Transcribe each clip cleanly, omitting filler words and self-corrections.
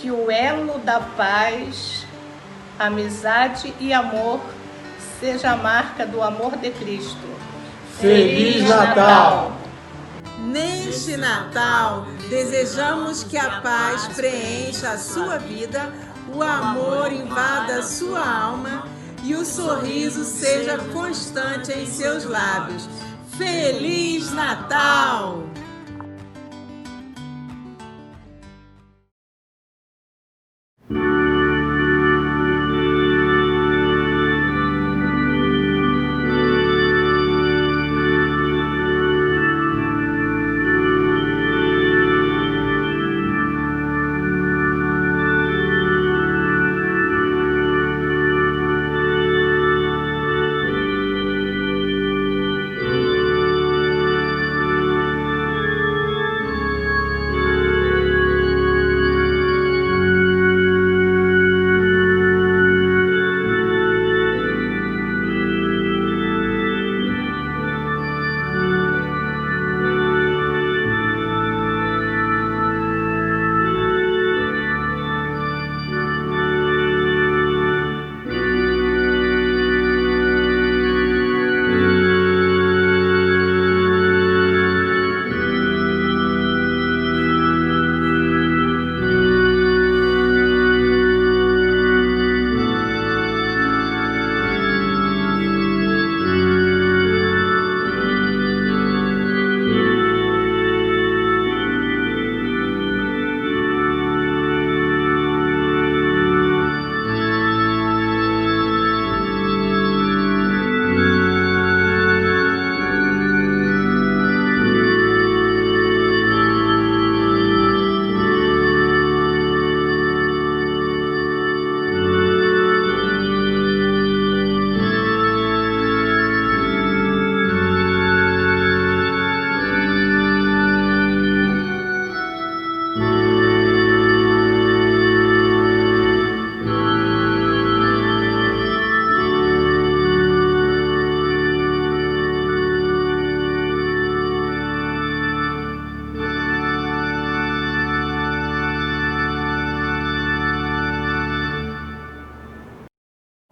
que o elo da paz, amizade e amor seja a marca do amor de Cristo. Feliz Natal! Neste Natal, desejamos que a paz preencha a sua vida, o amor invada a sua alma e o sorriso seja constante em seus lábios. Feliz Natal!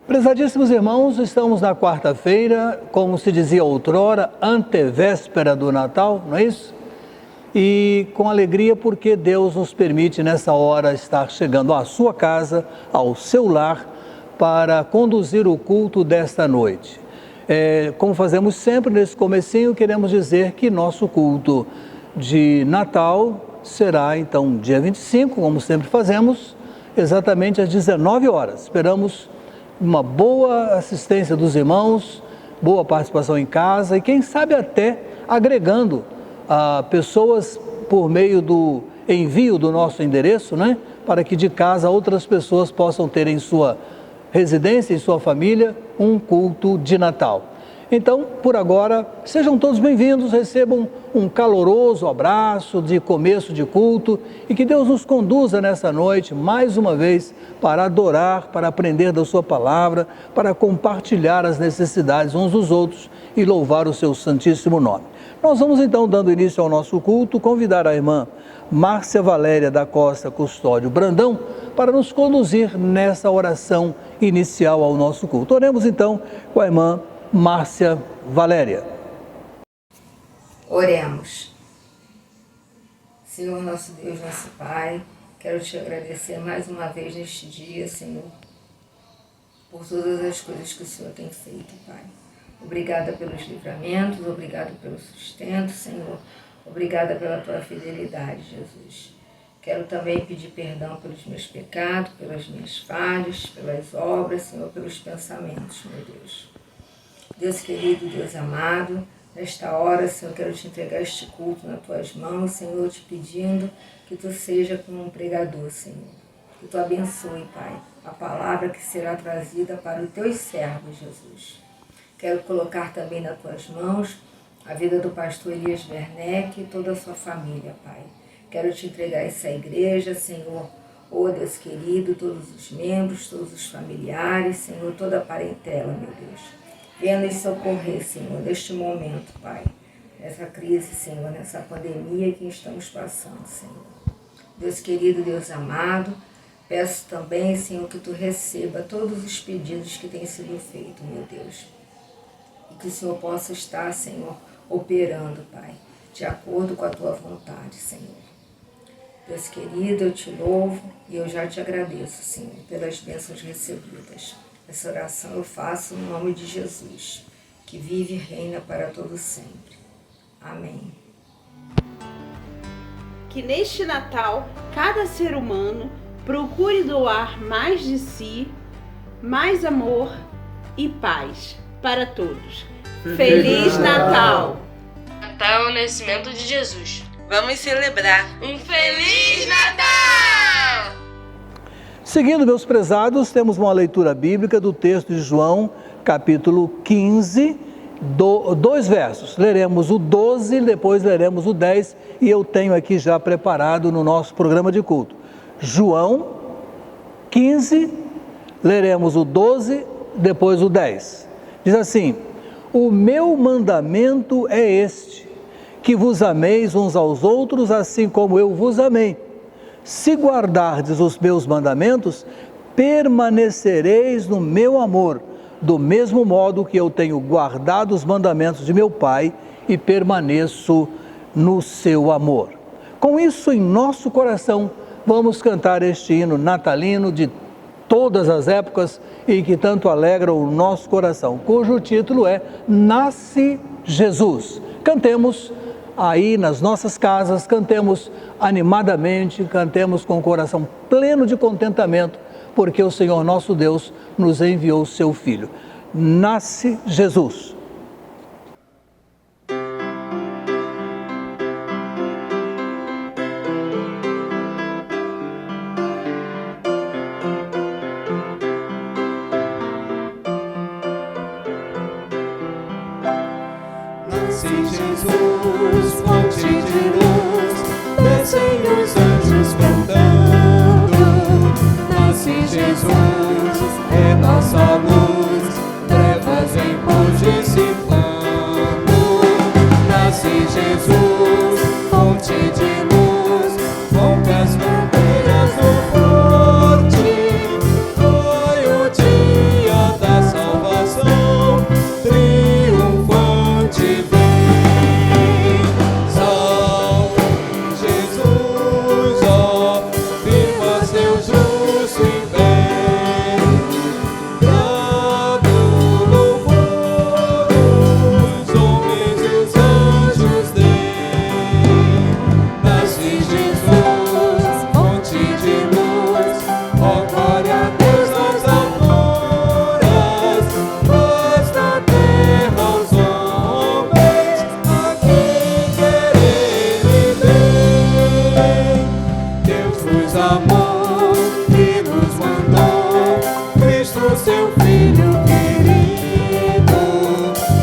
Prezadíssimos irmãos, estamos na quarta-feira, como se dizia outrora, antevéspera do Natal, não é isso? E com alegria porque Deus nos permite nessa hora estar chegando à sua casa, ao seu lar, para conduzir o culto desta noite. Como fazemos sempre nesse comecinho, queremos dizer que nosso culto de Natal será então dia 25, como sempre fazemos, exatamente às 19 horas. Esperamos uma boa assistência dos irmãos, boa participação em casa e quem sabe até agregando pessoas por meio do envio do nosso endereço, né? Para que de casa outras pessoas possam ter em sua residência, em sua família, um culto de Natal. Então, por agora, sejam todos bem-vindos, recebam um caloroso abraço de começo de culto e que Deus nos conduza nessa noite, mais uma vez, para adorar, para aprender da sua palavra, para compartilhar as necessidades uns dos outros e louvar o seu santíssimo nome. Nós vamos então, dando início ao nosso culto, convidar a irmã Márcia Valéria da Costa Custódio Brandão para nos conduzir nessa oração inicial ao nosso culto. Oremos então com a irmã Márcia Valéria. Oremos. Senhor nosso Deus, nosso Pai, quero te agradecer mais uma vez neste dia, Senhor, por todas as coisas que o Senhor tem feito, Pai. Obrigada pelos livramentos, obrigada pelo sustento, Senhor. Obrigada pela tua fidelidade, Jesus. Quero também pedir perdão pelos meus pecados, pelas minhas falhas, pelas obras, Senhor, pelos pensamentos, meu Deus. Deus querido, Deus amado, nesta hora, Senhor, quero te entregar este culto nas tuas mãos, Senhor, te pedindo que tu seja como um pregador, Senhor. Que tu abençoe, Pai, a palavra que será trazida para os teus servos, Jesus. Quero colocar também nas tuas mãos a vida do pastor Elias Werneck e toda a sua família, Pai. Quero te entregar essa igreja, Senhor, ó Deus querido, todos os membros, todos os familiares, Senhor, toda a parentela, meu Deus. Venha nos socorrer, Senhor, neste momento, Pai, nessa crise, Senhor, nessa pandemia que estamos passando, Senhor. Deus querido, Deus amado, Peço também, Senhor, que Tu receba todos os pedidos que têm sido feitos, meu Deus. E que o Senhor possa estar, Senhor, operando, Pai, de acordo com a Tua vontade, Senhor. Deus querido, eu Te louvo e eu já Te agradeço, Senhor, pelas bênçãos recebidas. Essa oração eu faço no nome de Jesus, que vive e reina para todo sempre. Amém. Que neste Natal, cada ser humano procure doar mais de si, mais amor e paz para todos. Feliz Natal! Natal é o nascimento de Jesus. Vamos celebrar Um Feliz Natal! Seguindo, meus prezados, temos uma leitura bíblica do texto de João, capítulo 15, dois versos. Leremos o 12, depois leremos o 10, e eu tenho aqui já preparado no nosso programa de culto. João 15, leremos o 12, depois o 10. Diz assim: o meu mandamento é este, que vos ameis uns aos outros, assim como eu vos amei. Se guardardes os meus mandamentos, permanecereis no meu amor, do mesmo modo que eu tenho guardado os mandamentos de meu Pai e permaneço no seu amor. Com isso em nosso coração, vamos cantar este hino natalino de todas as épocas e que tanto alegra o nosso coração, cujo título é Nasce Jesus. Cantemos aí nas nossas casas, cantemos animadamente, cantemos com o coração pleno de contentamento, porque o Senhor nosso Deus nos enviou o seu Filho. Nasce Jesus. Nasce Jesus, fonte de luz, descem os anjos cantando. Nasce Jesus, é nossa luz, trevas em pó dissipando. Nasce Jesus, fonte de luz, rompe as fronteiras do forte. Foi o dia da salvação, triunfante vem. Salve Jesus, ó, viva seu justo e bem. Brado louvor, os homens e os anjos dêem. Nasce Jesus, fonte de luz, ó glória a Deus nas alturas, paz na terra aos homens, a quem quer Ele bem. Deus nos amou e nos mandou Cristo, seu Filho querido.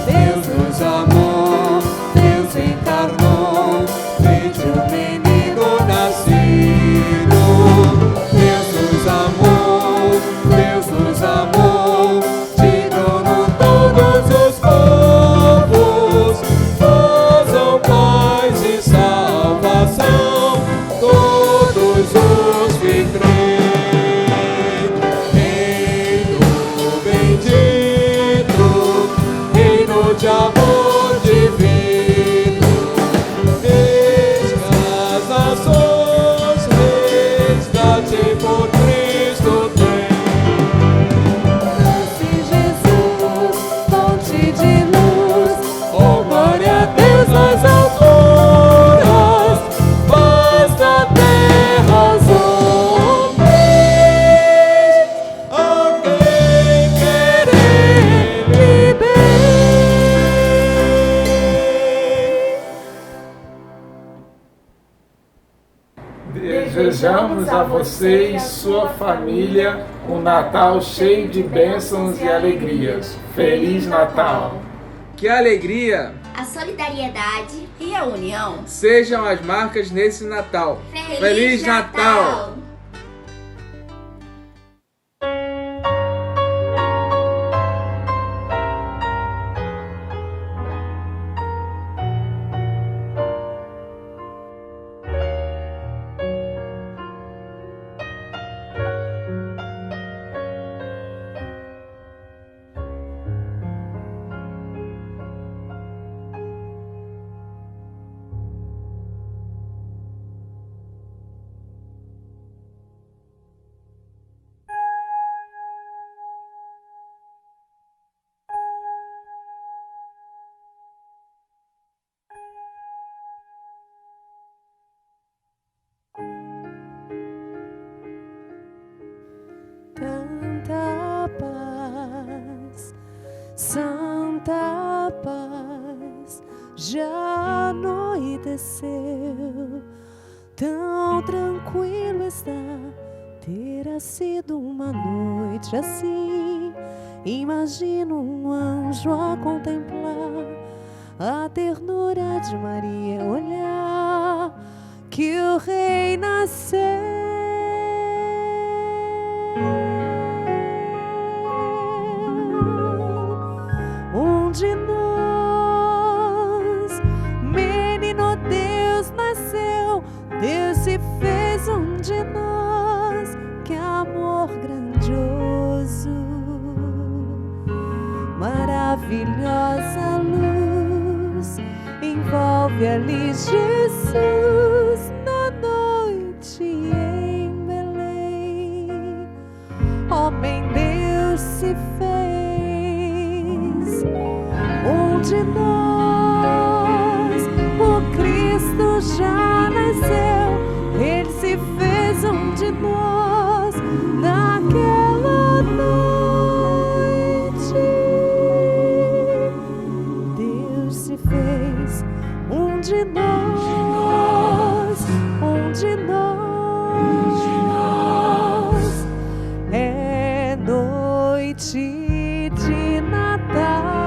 Deus nos amou, Deus encarnou, vede o menino nascido. Deus nos amou, digam-no todos os povos, gozam paz e salvação, todos os que creem. Reino bendito, reino de amor divino, reis das nações, resgate por Cristo tem. Nasce Jesus, fonte de luz, Oh, glória a Deus nas alturas, paz na terra aos homens, a quem quer Ele bem. Desejamos a você e sua família um Natal cheio de bênçãos e alegrias. Feliz Natal! Que a alegria A solidariedade e a união. sejam as marcas nesse Natal. Feliz Natal! já anoiteceu. Tão tranquilo está, terá sido uma noite assim. Imagino um anjo a contemplar a ternura de Maria, olhar que o Rei nasceu. Um de nós, menino Deus nasceu. Deus se fez um de nós. Que amor grandioso, maravilhosa luz envolve ali Jesus na noite em Belém. Homem Deus se fez um de nós. O Cristo já nasceu. Ele se fez um de nós naquela noite. Deus se fez um de nós, um de nós. É noite de Natal.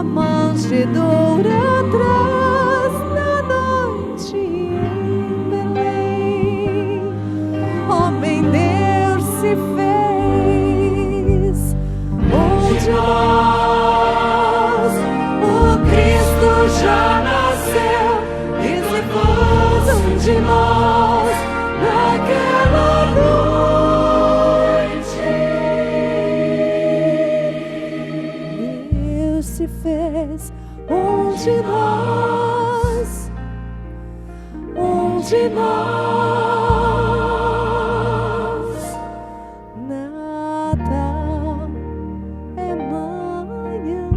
Manjedoura atrás na noite em Belém. Homem Deus se fez um de nós. O Cristo já nasceu e se fez um de nós naquela noite. Deus se fez um de nós, um de nós. Natal é manhã.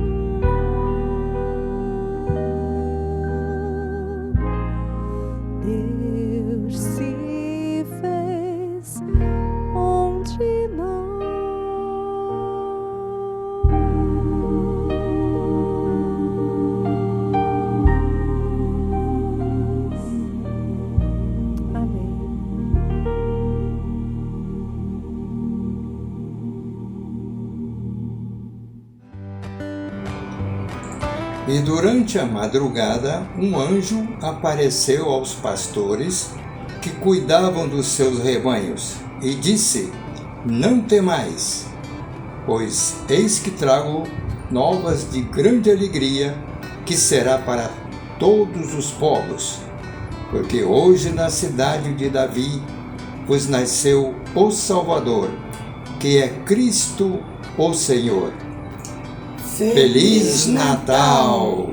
Deus se fez um de nós. E durante a madrugada, um anjo apareceu aos pastores que cuidavam dos seus rebanhos e disse: Não temais, pois eis que trago novas de grande alegria, que será para todos os povos, porque hoje na cidade de Davi vos nasceu o Salvador, que é Cristo o Senhor. Feliz Natal!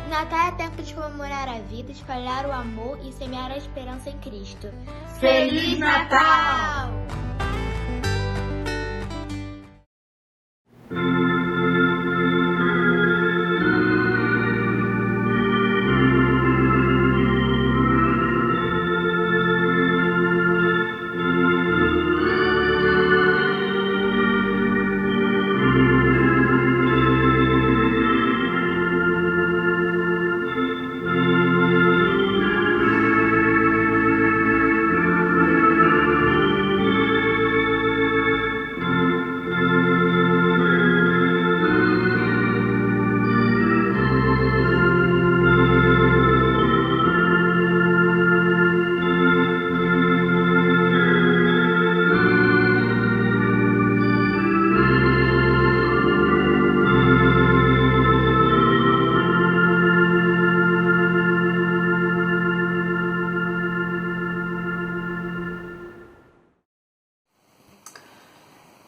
Natal é tempo de comemorar a vida, espalhar o amor e semear a esperança em Cristo. Feliz Natal!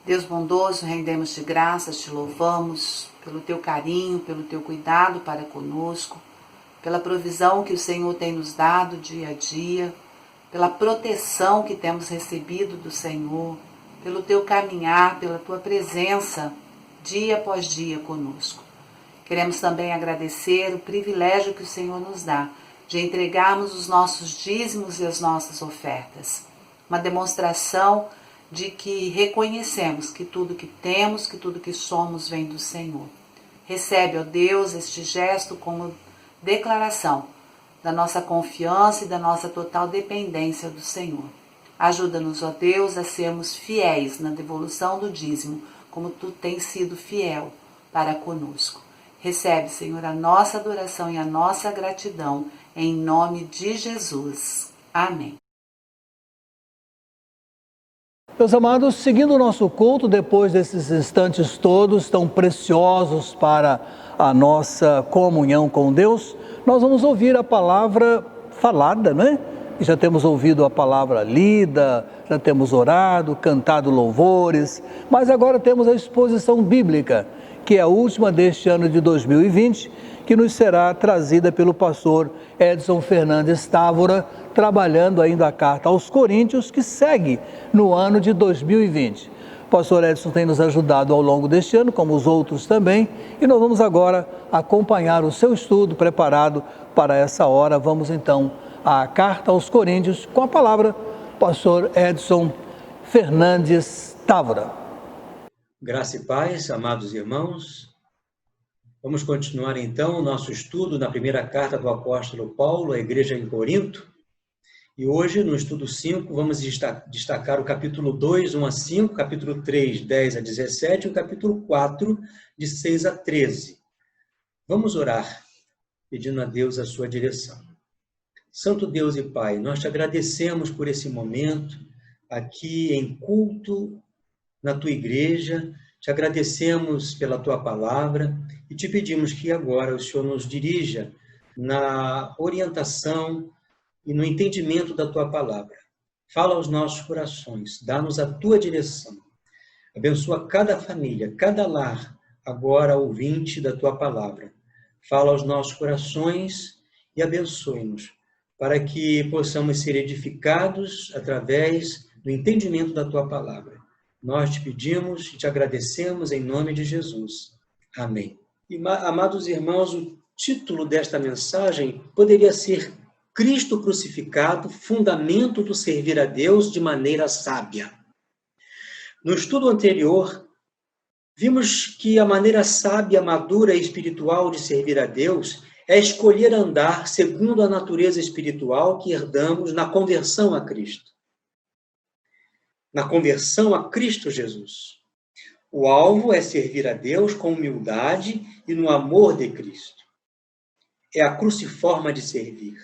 Deus bondoso, rendemos-te graças, te louvamos pelo teu carinho, pelo teu cuidado para conosco, pela provisão que o Senhor tem nos dado dia a dia, pela proteção que temos recebido do Senhor, pelo teu caminhar, pela tua presença dia após dia conosco. Queremos também agradecer o privilégio que o Senhor nos dá de entregarmos os nossos dízimos e as nossas ofertas. Uma demonstração de que reconhecemos que tudo que temos, que tudo que somos vem do Senhor. Recebe, ó Deus, este gesto como declaração da nossa confiança e da nossa total dependência do Senhor. Ajuda-nos, ó Deus, a sermos fiéis na devolução do dízimo, como tu tens sido fiel para conosco. Recebe, Senhor, a nossa adoração e a nossa gratidão, em nome de Jesus. Amém. Meus amados, seguindo o nosso culto, depois desses instantes todos tão preciosos para a nossa comunhão com Deus, nós vamos ouvir a palavra falada, né? E já temos ouvido a palavra lida, já temos orado, cantado louvores, mas agora temos a exposição bíblica, que é a última deste ano de 2020, que nos será trazida pelo pastor Edson Fernandes Távora, trabalhando ainda a carta aos Coríntios, que segue no ano de 2020. O pastor Edson tem nos ajudado ao longo deste ano, como os outros também, e nós vamos agora acompanhar o seu estudo preparado para essa hora. Vamos então à carta aos Coríntios com a palavra pastor Edson Fernandes Távora. Graça e paz, amados irmãos. Vamos continuar então o nosso estudo na primeira carta do apóstolo Paulo à igreja em Corinto. E hoje, no estudo 5, vamos destacar o capítulo 2, 1 a 5, capítulo 3, 10 a 17 e o capítulo 4, de 6 a 13. Vamos orar, pedindo a Deus a sua direção. Santo Deus e Pai, nós te agradecemos por esse momento aqui em culto na tua igreja, te agradecemos pela tua palavra e te pedimos que agora o Senhor nos dirija na orientação e no entendimento da tua palavra. Fala aos nossos corações, dá-nos a tua direção. Abençoa cada família, cada lar, agora ouvinte da tua palavra. Fala aos nossos corações e abençoe-nos, para que possamos ser edificados através do entendimento da tua palavra. Nós te pedimos e te agradecemos em nome de Jesus. Amém. E, amados irmãos, o título desta mensagem poderia ser Cristo crucificado, fundamento do servir a Deus de maneira sábia. No estudo anterior, vimos que a maneira sábia, madura e espiritual de servir a Deus é escolher andar segundo a natureza espiritual que herdamos na conversão a Cristo. Na conversão a Cristo Jesus. O alvo é servir a Deus com humildade e no amor de Cristo. É a cruciforma de servir.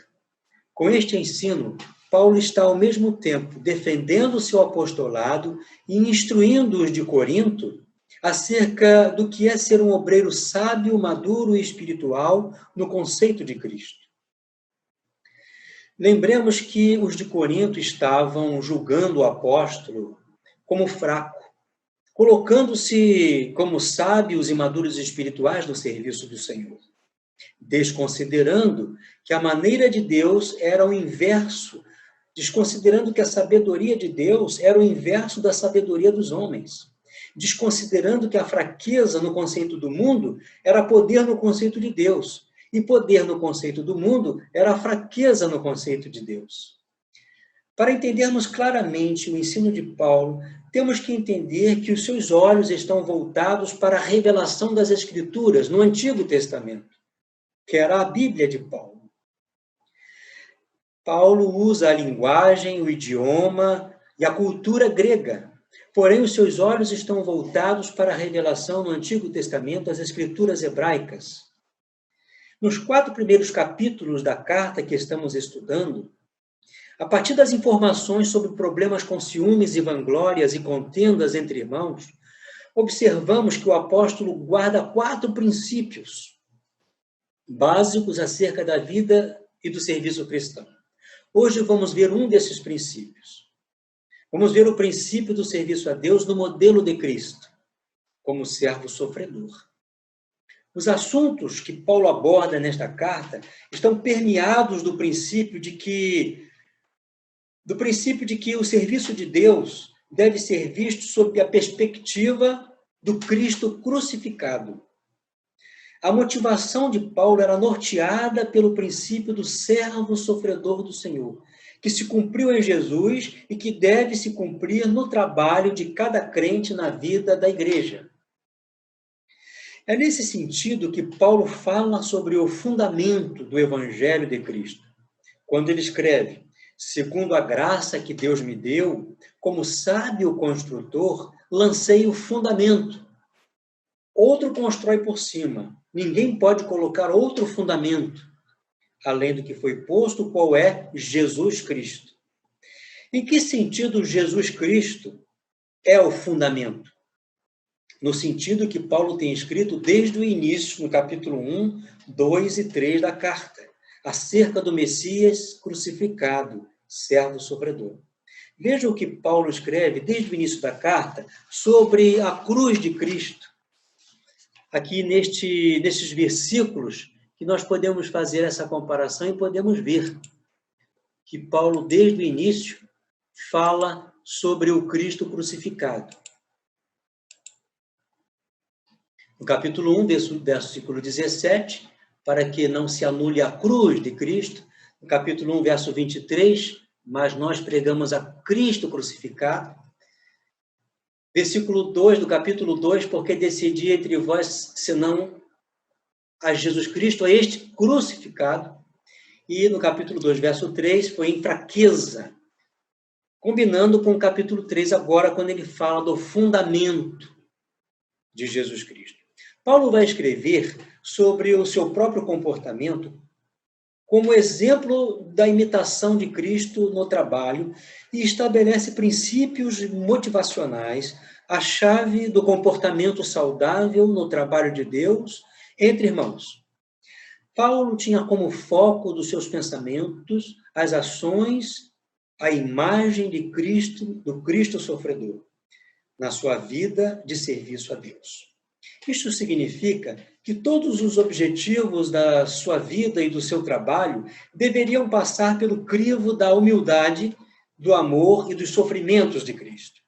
Com este ensino, Paulo está ao mesmo tempo defendendo o seu apostolado e instruindo os de Corinto acerca do que é ser um obreiro sábio, maduro e espiritual no conceito de Cristo. Lembremos que os de Corinto estavam julgando o apóstolo como fraco, colocando-se como sábios e maduros espirituais no serviço do Senhor, desconsiderando que a maneira de Deus era o inverso, desconsiderando que a sabedoria de Deus era o inverso da sabedoria dos homens, desconsiderando que a fraqueza no conceito do mundo era poder no conceito de Deus, e poder no conceito do mundo era a fraqueza no conceito de Deus. Para entendermos claramente o ensino de Paulo, temos que entender que os seus olhos estão voltados para a revelação das Escrituras no Antigo Testamento, que era a Bíblia de Paulo. Paulo usa a linguagem, o idioma e a cultura grega, porém os seus olhos estão voltados para a revelação no Antigo Testamento, as Escrituras hebraicas. Nos 4 primeiros capítulos da carta que estamos estudando, a partir das informações sobre problemas com ciúmes e vanglórias e contendas entre irmãos, observamos que o apóstolo guarda 4 princípios básicos acerca da vida e do serviço cristão. Hoje vamos ver um desses princípios. Vamos ver o princípio do serviço a Deus no modelo de Cristo, como servo sofredor. Os assuntos que Paulo aborda nesta carta estão permeados do princípio de que o serviço de Deus deve ser visto sob a perspectiva do Cristo crucificado. A motivação de Paulo era norteada pelo princípio do servo sofredor do Senhor, que se cumpriu em Jesus e que deve se cumprir no trabalho de cada crente na vida da igreja. É nesse sentido que Paulo fala sobre o fundamento do Evangelho de Cristo, quando ele escreve: segundo a graça que Deus me deu, como sábio construtor, lancei o fundamento. Outro constrói por cima. Ninguém pode colocar outro fundamento, além do que foi posto, qual é Jesus Cristo. Em que sentido Jesus Cristo é o fundamento? No sentido que Paulo tem escrito desde o início, no capítulo 1, 2 e 3 da carta, acerca do Messias crucificado, servo sofredor. Veja o que Paulo escreve desde o início da carta sobre a cruz de Cristo. Aqui nestes versículos que nós podemos fazer essa comparação e podemos ver que Paulo, desde o início, fala sobre o Cristo crucificado. No capítulo 1, versículo 17, para que não se anule a cruz de Cristo. No capítulo 1, verso 23, mas nós pregamos a Cristo crucificado. Versículo 2 do capítulo 2, porque decidi entre vós, senão a Jesus Cristo, a este crucificado. E no capítulo 2, verso 3, foi em fraqueza, combinando com o capítulo 3 agora, quando ele fala do fundamento de Jesus Cristo. Paulo vai escrever sobre o seu próprio comportamento como exemplo da imitação de Cristo no trabalho e estabelece princípios motivacionais, a chave do comportamento saudável no trabalho de Deus entre irmãos. Paulo tinha como foco dos seus pensamentos as ações, a imagem de Cristo, do Cristo sofredor, na sua vida de serviço a Deus. Isto significa que todos os objetivos da sua vida e do seu trabalho deveriam passar pelo crivo da humildade, do amor e dos sofrimentos de Cristo.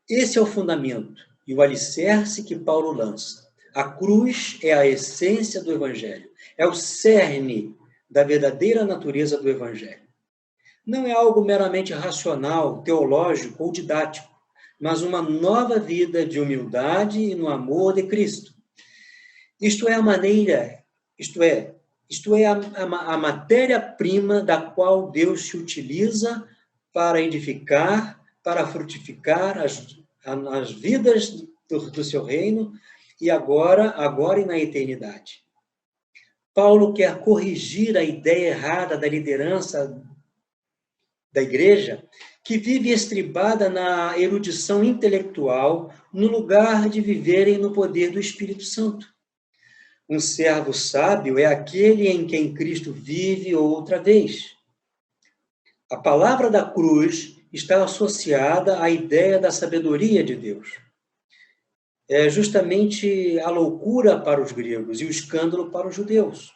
Esse é o fundamento e o alicerce que Paulo lança. A cruz é a essência do Evangelho, é o cerne da verdadeira natureza do Evangelho. Não é algo meramente racional, teológico ou didático, mas uma nova vida de humildade e no amor de Cristo. Isto é a matéria-prima da qual Deus se utiliza para edificar, para frutificar as vidas do seu reino, e agora e na eternidade. Paulo quer corrigir a ideia errada da liderança da igreja, que vive estribada na erudição intelectual, no lugar de viverem no poder do Espírito Santo. Um servo sábio é aquele em quem Cristo vive outra vez. A palavra da cruz está associada à ideia da sabedoria de Deus. É justamente a loucura para os gregos e o escândalo para os judeus.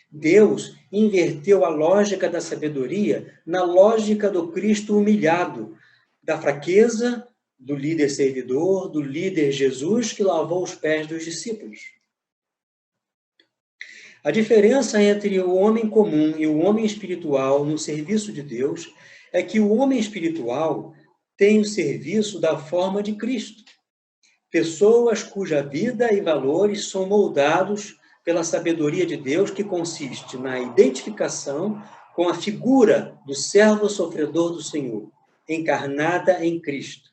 Deus inverteu a lógica da sabedoria na lógica do Cristo humilhado, da fraqueza do líder servidor, do líder Jesus que lavou os pés dos discípulos. A diferença entre o homem comum e o homem espiritual no serviço de Deus é que o homem espiritual tem o serviço da forma de Cristo. Pessoas cuja vida e valores são moldados pela sabedoria de Deus, que consiste na identificação com a figura do servo sofredor do Senhor, encarnada em Cristo.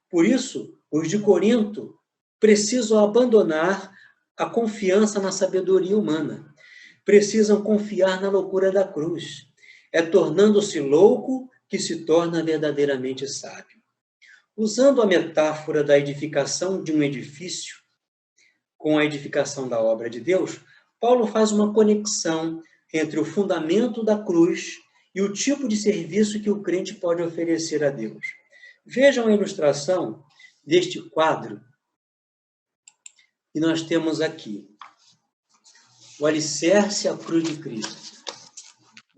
Por isso, os de Corinto precisam abandonar a confiança na sabedoria humana. Precisam confiar na loucura da cruz. É tornando-se louco que se torna verdadeiramente sábio. Usando a metáfora da edificação de um edifício com a edificação da obra de Deus, Paulo faz uma conexão entre o fundamento da cruz e o tipo de serviço que o crente pode oferecer a Deus. Vejam a ilustração deste quadro E nós temos aqui o alicerce, a cruz de Cristo.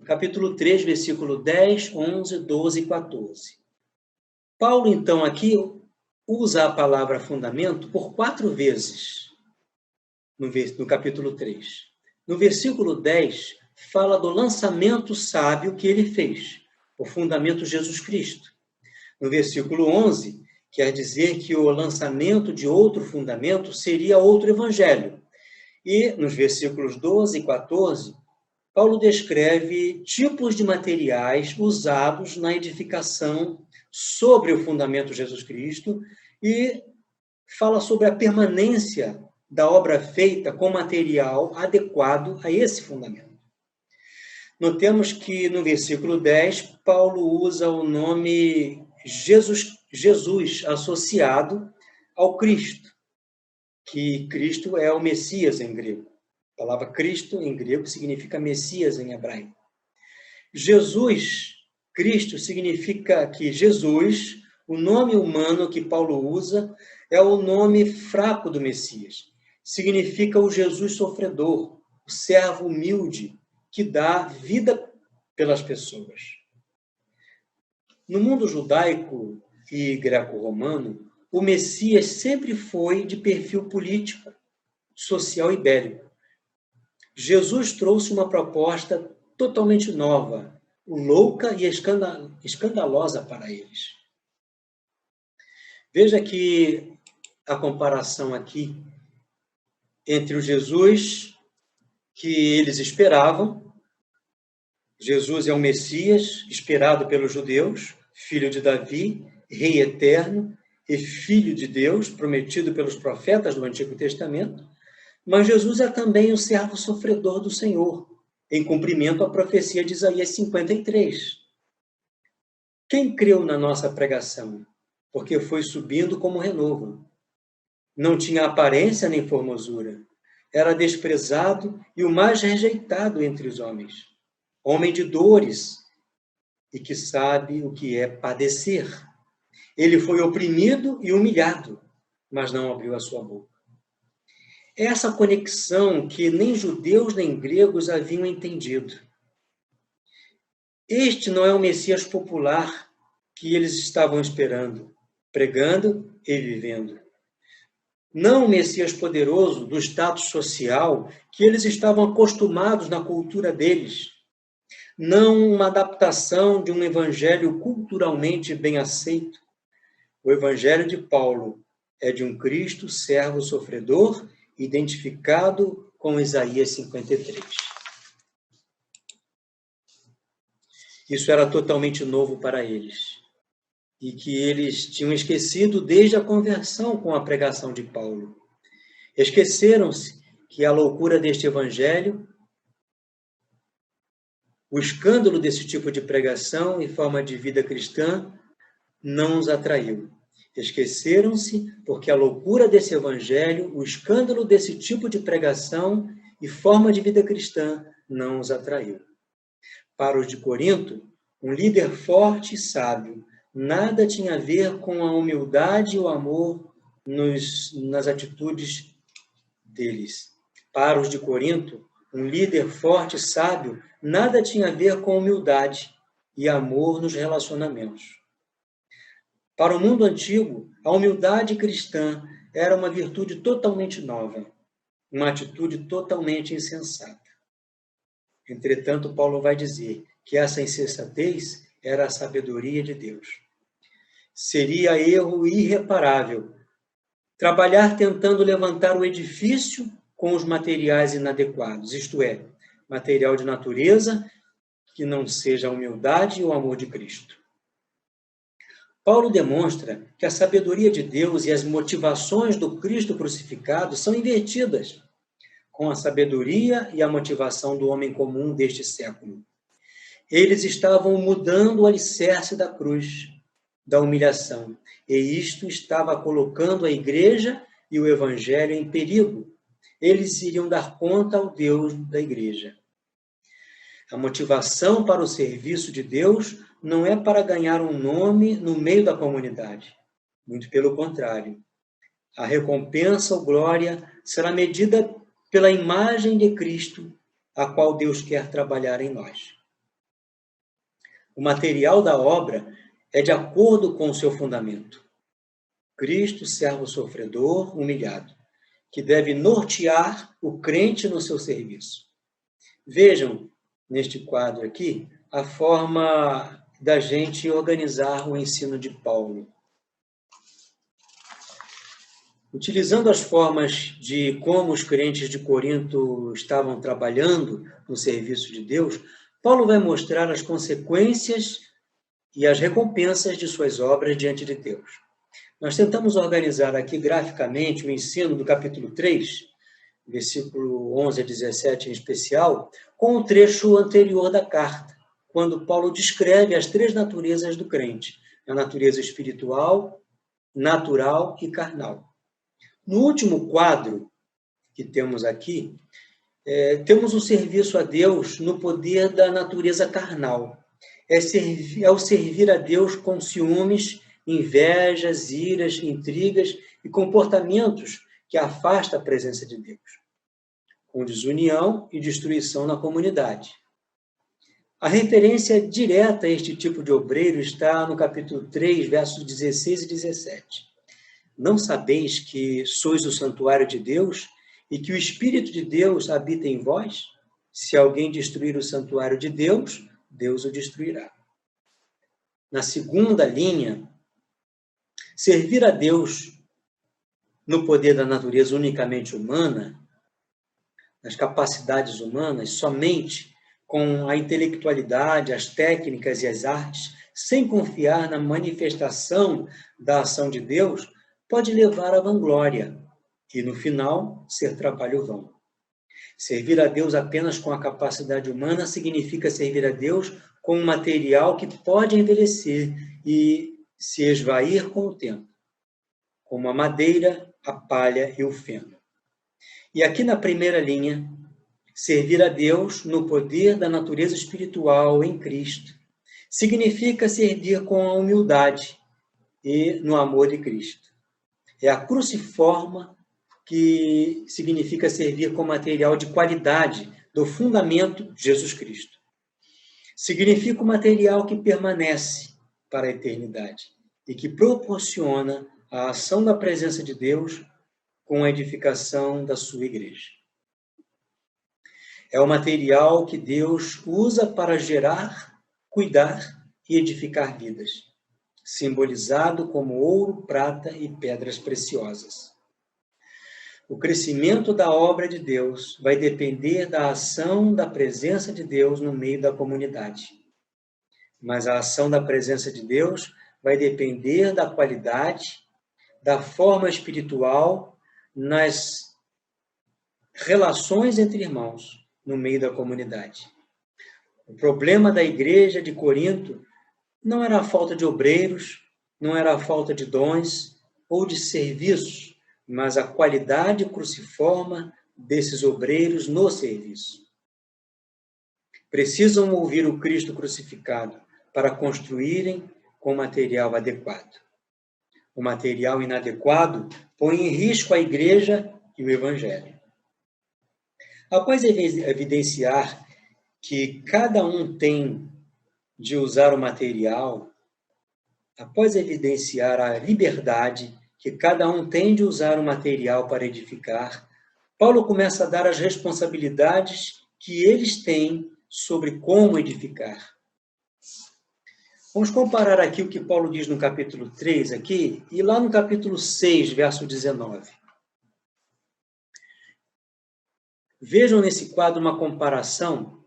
Capítulo 3, versículo 10, 11, 12 e 14. Paulo, então, aqui usa a palavra fundamento por 4 vezes no capítulo 3. No versículo 10, fala do lançamento sábio que ele fez, o fundamento Jesus Cristo. No versículo 11, quer dizer que o lançamento de outro fundamento seria outro evangelho. E nos versículos 12 e 14, Paulo descreve tipos de materiais usados na edificação sobre o fundamento Jesus Cristo e fala sobre a permanência da obra feita com material adequado a esse fundamento. Notemos que no versículo 10, Paulo usa o nome Jesus associado ao Cristo, que Cristo é o Messias em grego. A palavra Cristo em grego significa Messias em hebraico. Cristo significa que Jesus, o nome humano que Paulo usa, é o nome fraco do Messias. Significa o Jesus sofredor, o servo humilde, que dá vida pelas pessoas. No mundo judaico e greco-romano, o Messias sempre foi de perfil político, social e bélico. Jesus trouxe uma proposta totalmente nova, louca e escandalosa para eles. Veja que a comparação aqui entre o Jesus que eles esperavam. Jesus é o Messias esperado pelos judeus, filho de Davi, rei eterno e filho de Deus, prometido pelos profetas do Antigo Testamento. Mas Jesus é também o servo sofredor do Senhor, em cumprimento à profecia de Isaías 53. Quem creu na nossa pregação? Porque foi subindo como renovo. Não tinha aparência nem formosura. Era desprezado e o mais rejeitado entre os homens. Homem de dores e que sabe o que é padecer. Ele foi oprimido e humilhado, mas não abriu a sua boca. Essa conexão que nem judeus nem gregos haviam entendido. Este não é o Messias popular que eles estavam esperando, pregando e vivendo. Não o Messias poderoso do status social que eles estavam acostumados na cultura deles. Não uma adaptação de um evangelho culturalmente bem aceito. O evangelho de Paulo é de um Cristo servo sofredor, identificado com Isaías 53. Isso era totalmente novo para eles, e que eles tinham esquecido desde a conversão com a pregação de Paulo. Esqueceram-se que a loucura deste evangelho, o escândalo desse tipo de pregação e forma de vida cristã não os atraiu. Esqueceram-se porque a loucura desse evangelho, o escândalo desse tipo de pregação e forma de vida cristã não os atraiu. Para os de Corinto, um líder forte e sábio nada tinha a ver com a humildade e o amor nas atitudes deles. Para os de Corinto, um líder forte e sábio nada tinha a ver com humildade e amor nos relacionamentos. Para o mundo antigo, a humildade cristã era uma virtude totalmente nova, uma atitude totalmente insensata. Entretanto, Paulo vai dizer que essa insensatez era a sabedoria de Deus. Seria erro irreparável trabalhar tentando levantar o edifício com os materiais inadequados, isto é, material de natureza que não seja a humildade e o amor de Cristo. Paulo demonstra que a sabedoria de Deus e as motivações do Cristo crucificado são invertidas com a sabedoria e a motivação do homem comum deste século. Eles estavam mudando o alicerce da cruz, da humilhação, e isto estava colocando a igreja e o evangelho em perigo. Eles iriam dar conta ao Deus da igreja. A motivação para o serviço de Deus não é para ganhar um nome no meio da comunidade. Muito pelo contrário. A recompensa ou glória será medida pela imagem de Cristo, a qual Deus quer trabalhar em nós. O material da obra é de acordo com o seu fundamento. Cristo, servo sofredor, humilhado, que deve nortear o crente no seu serviço. Vejam, neste quadro aqui, a forma da gente organizar o ensino de Paulo. Utilizando as formas de como os crentes de Corinto estavam trabalhando no serviço de Deus, Paulo vai mostrar as consequências e as recompensas de suas obras diante de Deus. Nós tentamos organizar aqui graficamente o ensino do capítulo 3, versículo 11 a 17 em especial, com o trecho anterior da carta, quando Paulo descreve as três naturezas do crente: a natureza espiritual, natural e carnal. No último quadro que temos aqui, temos o serviço a Deus no poder da natureza carnal. É o servir a Deus com ciúmes, invejas, iras, intrigas e comportamentos que afastam a presença de Deus, com desunião e destruição na comunidade. A referência direta a este tipo de obreiro está no capítulo 3, versos 16 e 17. Não sabeis que sois o santuário de Deus e que o Espírito de Deus habita em vós? Se alguém destruir o santuário de Deus, Deus o destruirá. Na segunda linha, servir a Deus no poder da natureza unicamente humana, nas capacidades humanas, somente com a intelectualidade, as técnicas e as artes, sem confiar na manifestação da ação de Deus, pode levar à vanglória e, no final, ser trabalho vão. Servir a Deus apenas com a capacidade humana significa servir a Deus com um material que pode envelhecer e se esvair com o tempo, como a madeira, a palha e o feno. E aqui na primeira linha, servir a Deus no poder da natureza espiritual em Cristo significa servir com a humildade e no amor de Cristo. É a cruciforma que significa servir com material de qualidade do fundamento Jesus Cristo. Significa o material que permanece para a eternidade e que proporciona a ação da presença de Deus com a edificação da sua igreja. É o material que Deus usa para gerar, cuidar e edificar vidas, simbolizado como ouro, prata e pedras preciosas. O crescimento da obra de Deus vai depender da ação da presença de Deus no meio da comunidade. Mas a ação da presença de Deus vai depender da qualidade, da forma espiritual nas relações entre irmãos no meio da comunidade. O problema da igreja de Corinto não era a falta de obreiros, não era a falta de dons ou de serviços, mas a qualidade cruciforme desses obreiros no serviço. Precisam ouvir o Cristo crucificado para construírem com material adequado. O material inadequado põe em risco a igreja e o evangelho. Após evidenciar que cada um tem de usar o material, após evidenciar a liberdade que cada um tem de usar o material para edificar, Paulo começa a dar as responsabilidades que eles têm sobre como edificar. Vamos comparar aqui o que Paulo diz no capítulo 3 aqui e lá no capítulo 6, verso 19. Vejam nesse quadro uma comparação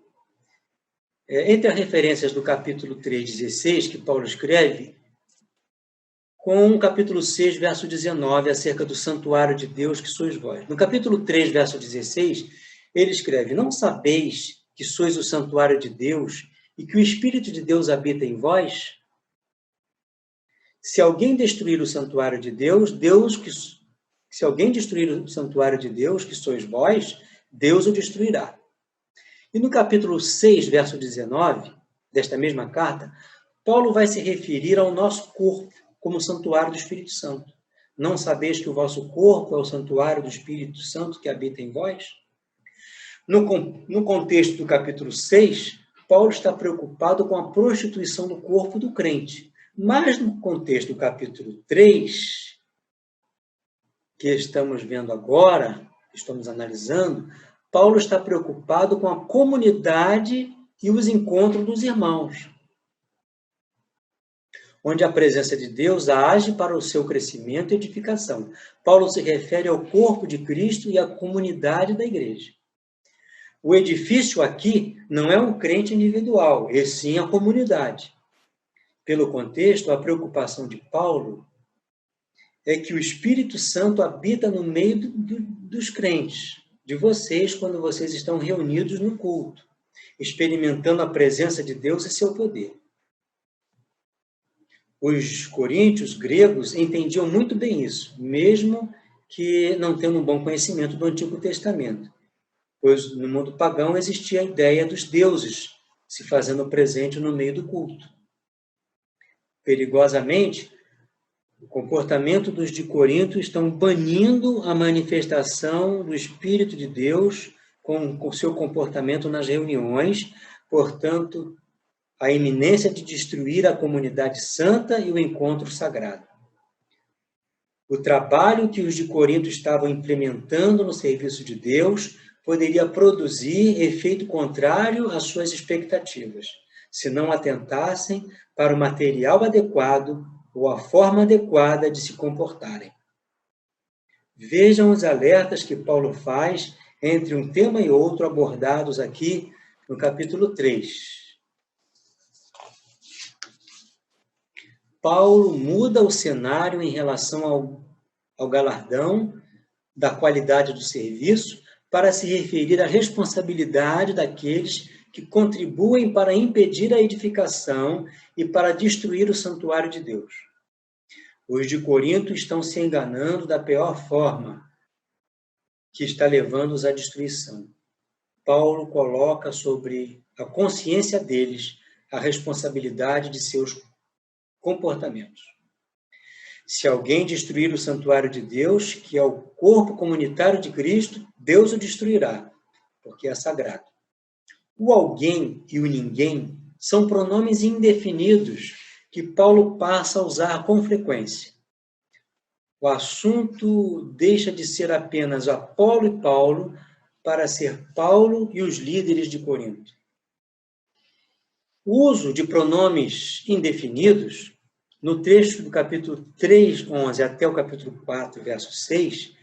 entre as referências do capítulo 3, 16, que Paulo escreve, com o capítulo 6, verso 19, acerca do santuário de Deus que sois vós. No capítulo 3, verso 16, ele escreve: não sabeis que sois o santuário de Deus e que o Espírito de Deus habita em vós? Se alguém destruir o santuário de Deus, se alguém destruir o santuário de Deus, que sois vós, Deus o destruirá. E no capítulo 6, verso 19, desta mesma carta, Paulo vai se referir ao nosso corpo como santuário do Espírito Santo. Não sabeis que o vosso corpo é o santuário do Espírito Santo que habita em vós? No contexto do capítulo 6, Paulo está preocupado com a prostituição do corpo do crente. Mas no contexto do capítulo 3, que estamos vendo agora, estamos analisando, Paulo está preocupado com a comunidade e os encontros dos irmãos, onde a presença de Deus age para o seu crescimento e edificação. Paulo se refere ao corpo de Cristo e à comunidade da igreja. O edifício aqui não é um crente individual, e sim a comunidade. Pelo contexto, a preocupação de Paulo é que o Espírito Santo habita no meio dos crentes, de vocês, quando vocês estão reunidos no culto, experimentando a presença de Deus e seu poder. Os coríntios gregos entendiam muito bem isso, mesmo que não tendo um bom conhecimento do Antigo Testamento, pois no mundo pagão existia a ideia dos deuses se fazendo presente no meio do culto. Perigosamente, o comportamento dos de Corinto estão banindo a manifestação do Espírito de Deus com o seu comportamento nas reuniões, portanto, a iminência de destruir a comunidade santa e o encontro sagrado. O trabalho que os de Corinto estavam implementando no serviço de Deus poderia produzir efeito contrário às suas expectativas, se não atentassem para o material adequado ou a forma adequada de se comportarem. Vejam os alertas que Paulo faz entre um tema e outro abordados aqui no capítulo 3. Paulo muda o cenário em relação ao galardão da qualidade do serviço para se referir à responsabilidade daqueles que contribuem para impedir a edificação e para destruir o santuário de Deus. Os de Corinto estão se enganando da pior forma, que está levando-os à destruição. Paulo coloca sobre a consciência deles a responsabilidade de seus comportamentos. Se alguém destruir o santuário de Deus, que é o corpo comunitário de Cristo, Deus o destruirá, porque é sagrado. O alguém e o ninguém são pronomes indefinidos que Paulo passa a usar com frequência. O assunto deixa de ser apenas Apolo e Paulo para ser Paulo e os líderes de Corinto. O uso de pronomes indefinidos, no trecho do capítulo 3, 11 até o capítulo 4, verso 6,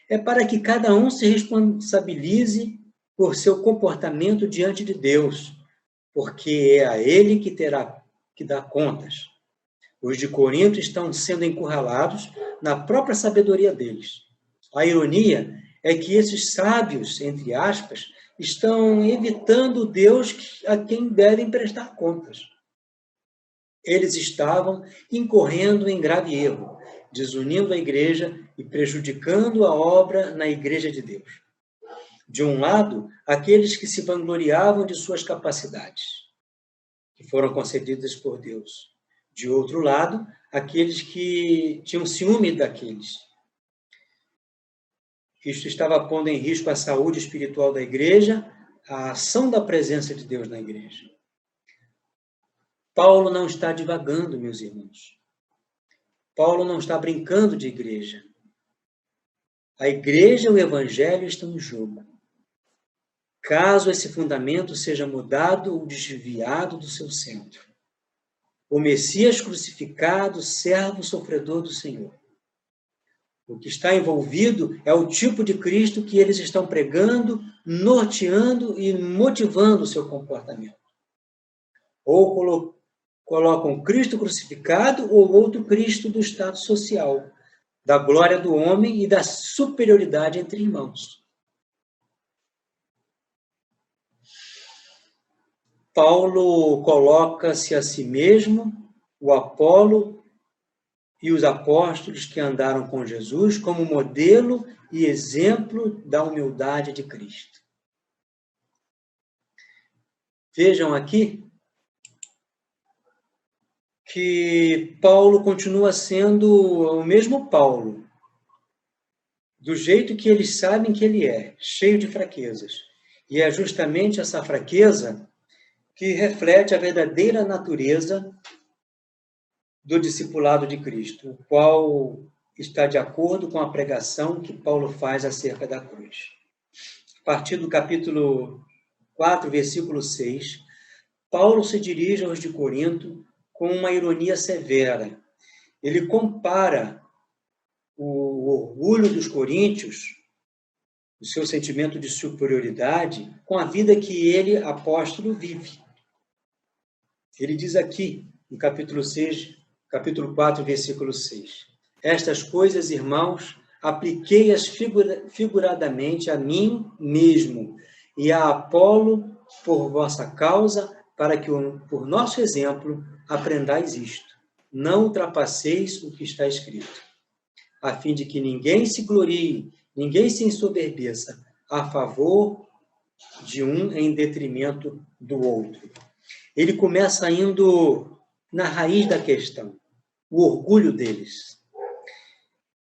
é para que cada um se responsabilize por seu comportamento diante de Deus, porque é a ele que terá que dar contas. Os de Corinto estão sendo encurralados na própria sabedoria deles. A ironia é que esses sábios, entre aspas, estão evitando o Deus a quem devem prestar contas. Eles estavam incorrendo em grave erro, desunindo a igreja e prejudicando a obra na igreja de Deus. De um lado, aqueles que se vangloriavam de suas capacidades, que foram concedidas por Deus. De outro lado, aqueles que tinham ciúme daqueles. Isto estava pondo em risco a saúde espiritual da igreja, a ação da presença de Deus na igreja. Paulo não está divagando, meus irmãos. Paulo não está brincando de igreja. A igreja e o evangelho estão em jogo. Caso esse fundamento seja mudado ou desviado do seu centro. O Messias crucificado, servo sofredor do Senhor. O que está envolvido é o tipo de Cristo que eles estão pregando, norteando e motivando o seu comportamento. Ou colocam Cristo crucificado ou outro Cristo do estado social, da glória do homem e da superioridade entre irmãos. Paulo coloca-se a si mesmo, o Apolo e os apóstolos que andaram com Jesus como modelo e exemplo da humildade de Cristo. Vejam aqui que Paulo continua sendo o mesmo Paulo, do jeito que eles sabem que ele é, cheio de fraquezas. E é justamente essa fraqueza que reflete a verdadeira natureza do discipulado de Cristo, o qual está de acordo com a pregação que Paulo faz acerca da cruz. A partir do capítulo 4, versículo 6, Paulo se dirige aos de Corinto com uma ironia severa. Ele compara o orgulho dos coríntios, o seu sentimento de superioridade, com a vida que ele, apóstolo, vive. Ele diz aqui, no capítulo 4, versículo 6, estas coisas, irmãos, apliquei-as figuradamente a mim mesmo e a Apolo por vossa causa, para que, por nosso exemplo, aprendais isto. Não ultrapasseis o que está escrito, a fim de que ninguém se glorie, ninguém se ensoberbeça a favor de um em detrimento do outro. Ele começa indo na raiz da questão, o orgulho deles,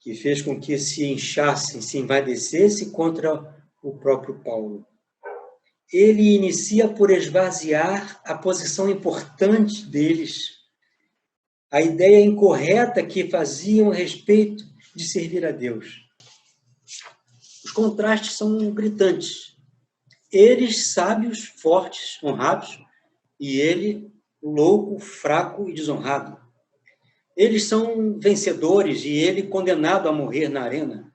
que fez com que se inchassem, se envaidecessem contra o próprio Paulo. Ele inicia por esvaziar a posição importante deles, a ideia incorreta que faziam a respeito de servir a Deus. Os contrastes são gritantes. Eles, sábios, fortes, honrados, e ele, louco, fraco e desonrado. Eles são vencedores e ele condenado a morrer na arena.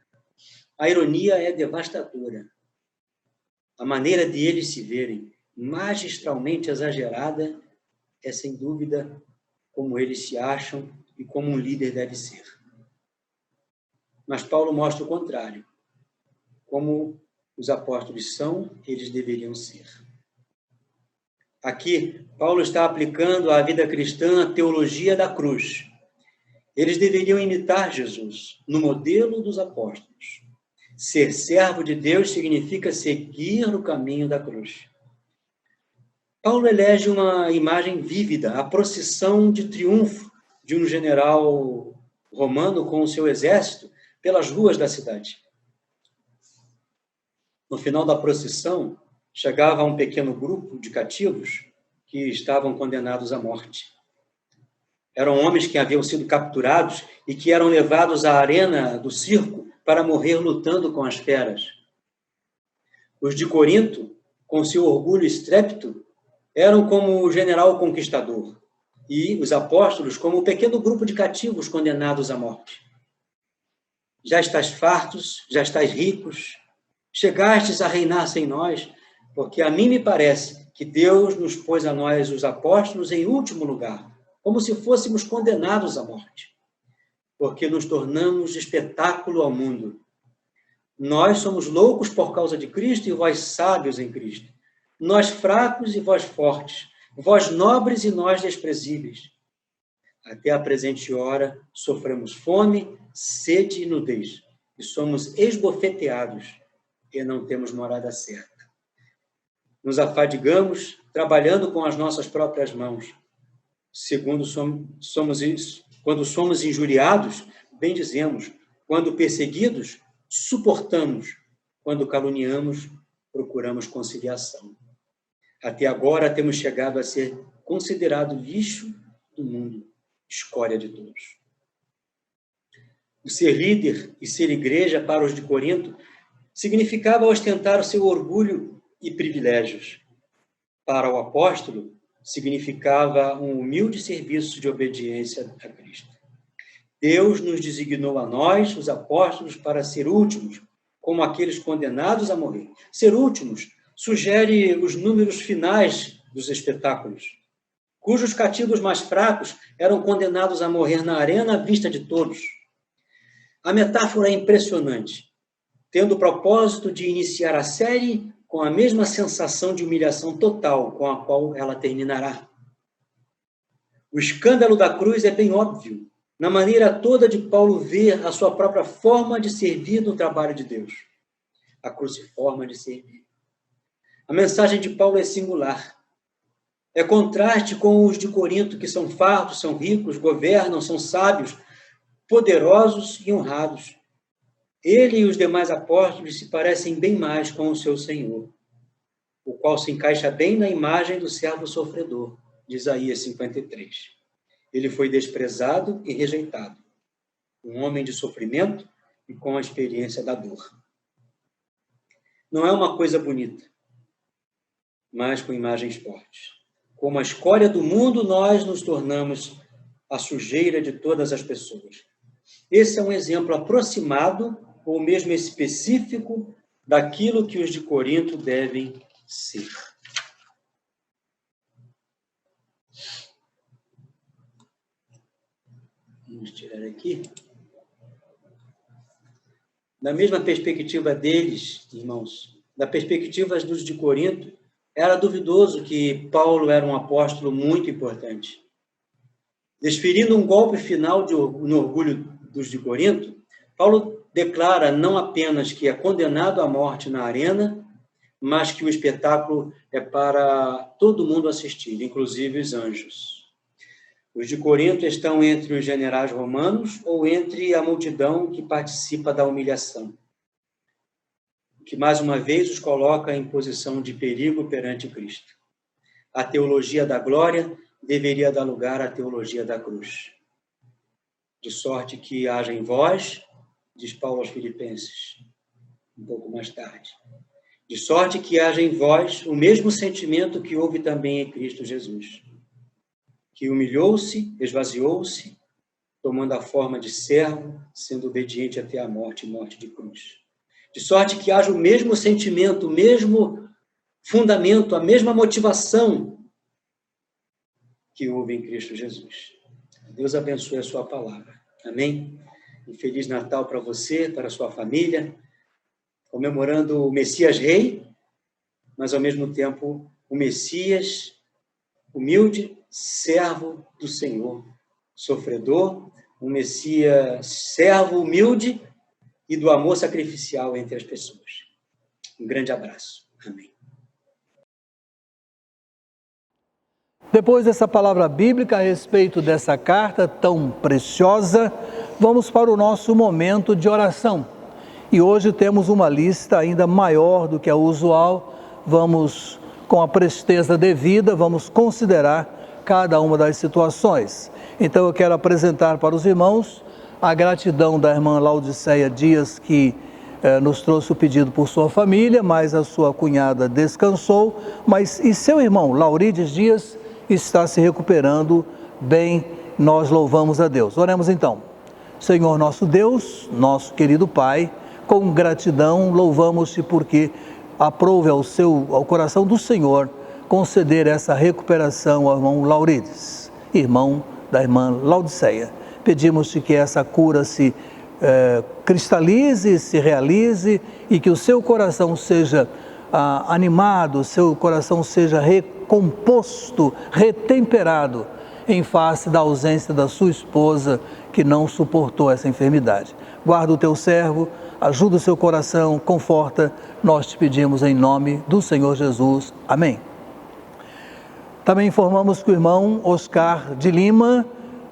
A ironia é devastadora. A maneira de eles se verem, magistralmente exagerada, é sem dúvida como eles se acham e como um líder deve ser. Mas Paulo mostra o contrário. Como os apóstolos são, eles deveriam ser. Aqui, Paulo está aplicando à vida cristã a teologia da cruz. Eles deveriam imitar Jesus no modelo dos apóstolos. Ser servo de Deus significa seguir no caminho da cruz. Paulo elege uma imagem vívida, a procissão de triunfo de um general romano com o seu exército pelas ruas da cidade. No final da procissão, chegava um pequeno grupo de cativos que estavam condenados à morte. Eram homens que haviam sido capturados e que eram levados à arena do circo para morrer lutando com as feras. Os de Corinto, com seu orgulho estrépito, eram como o general conquistador, e os apóstolos como o pequeno grupo de cativos condenados à morte. Já estáis fartos, já estáis ricos, chegastes a reinar sem nós, porque a mim me parece que Deus nos pôs a nós, os apóstolos, em último lugar, como se fôssemos condenados à morte, porque nos tornamos espetáculo ao mundo. Nós somos loucos por causa de Cristo e vós sábios em Cristo. Nós fracos e vós fortes, vós nobres e nós desprezíveis. Até a presente hora sofremos fome, sede e nudez, e somos esbofeteados e não temos morada certa. Nos afadigamos trabalhando com as nossas próprias mãos. Quando somos injuriados, bendizemos. Quando perseguidos, suportamos. Quando caluniamos, procuramos conciliação. Até agora temos chegado a ser considerado lixo do mundo, escória de todos. O ser líder e ser igreja para os de Corinto significava ostentar o seu orgulho e privilégios. Para o apóstolo, significava um humilde serviço de obediência a Cristo. Deus nos designou a nós, os apóstolos, para ser últimos, como aqueles condenados a morrer. Ser últimos sugere os números finais dos espetáculos, cujos cativos mais fracos eram condenados a morrer na arena à vista de todos. A metáfora é impressionante, tendo o propósito de iniciar a série com a mesma sensação de humilhação total com a qual ela terminará. O escândalo da cruz é bem óbvio, na maneira toda de Paulo ver a sua própria forma de servir no trabalho de Deus. A cruciforma de servir. A mensagem de Paulo é singular. É contraste com os de Corinto, que são fartos, são ricos, governam, são sábios, poderosos e honrados. Ele e os demais apóstolos se parecem bem mais com o seu Senhor, o qual se encaixa bem na imagem do servo sofredor, de Isaías 53. Ele foi desprezado e rejeitado, um homem de sofrimento e com a experiência da dor. Não é uma coisa bonita, mas com imagens fortes. Como a escória do mundo, nós nos tornamos a sujeira de todas as pessoas. Esse é um exemplo aproximado, ou mesmo específico, daquilo que os de Corinto devem ser. Vamos tirar aqui. Da mesma perspectiva deles, irmãos, da perspectiva dos de Corinto, era duvidoso que Paulo era um apóstolo muito importante. Desferindo um golpe final no orgulho dos de Corinto, Paulo declara não apenas que é condenado à morte na arena, mas que o espetáculo é para todo mundo assistir, inclusive os anjos. Os de Corinto estão entre os generais romanos ou entre a multidão que participa da humilhação, que mais uma vez os coloca em posição de perigo perante Cristo. A teologia da glória deveria dar lugar à teologia da cruz. De sorte que haja em vós, diz Paulo aos Filipenses, um pouco mais tarde, de sorte que haja em vós o mesmo sentimento que houve também em Cristo Jesus, que humilhou-se, esvaziou-se, tomando a forma de servo, sendo obediente até a morte, morte de cruz. De sorte que haja o mesmo sentimento, o mesmo fundamento, a mesma motivação que houve em Cristo Jesus. Deus abençoe a sua palavra. Amém? Um Feliz Natal para você, para a sua família, comemorando o Messias Rei, mas ao mesmo tempo o Messias humilde, servo do Senhor, sofredor, um Messias servo humilde e do amor sacrificial entre as pessoas. Um grande abraço. Amém. Depois dessa palavra bíblica a respeito dessa carta tão preciosa, vamos para o nosso momento de oração. E hoje temos uma lista ainda maior do que a usual. Vamos, com a presteza devida, vamos considerar cada uma das situações. Então eu quero apresentar para os irmãos a gratidão da irmã Laudiceia Dias, que nos trouxe o pedido por sua família, mas a sua cunhada descansou, e seu irmão Laurides Dias está se recuperando bem, nós louvamos a Deus. Oremos então. Senhor nosso Deus, nosso querido Pai, com gratidão louvamos-te porque aprove ao coração do Senhor conceder essa recuperação ao irmão Laurides, irmão da irmã Laudiceia. Pedimos-te que essa cura se cristalize, se realize e que o seu coração seja animado, o seu coração seja recomposto, retemperado em face da ausência da sua esposa que não suportou essa enfermidade. Guarda o teu servo, ajuda o seu coração, conforta, nós te pedimos em nome do Senhor Jesus. Amém. Também informamos que o irmão Oscar de Lima,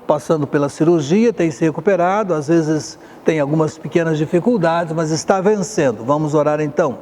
passando pela cirurgia, tem se recuperado, às vezes tem algumas pequenas dificuldades, mas está vencendo. Vamos orar então.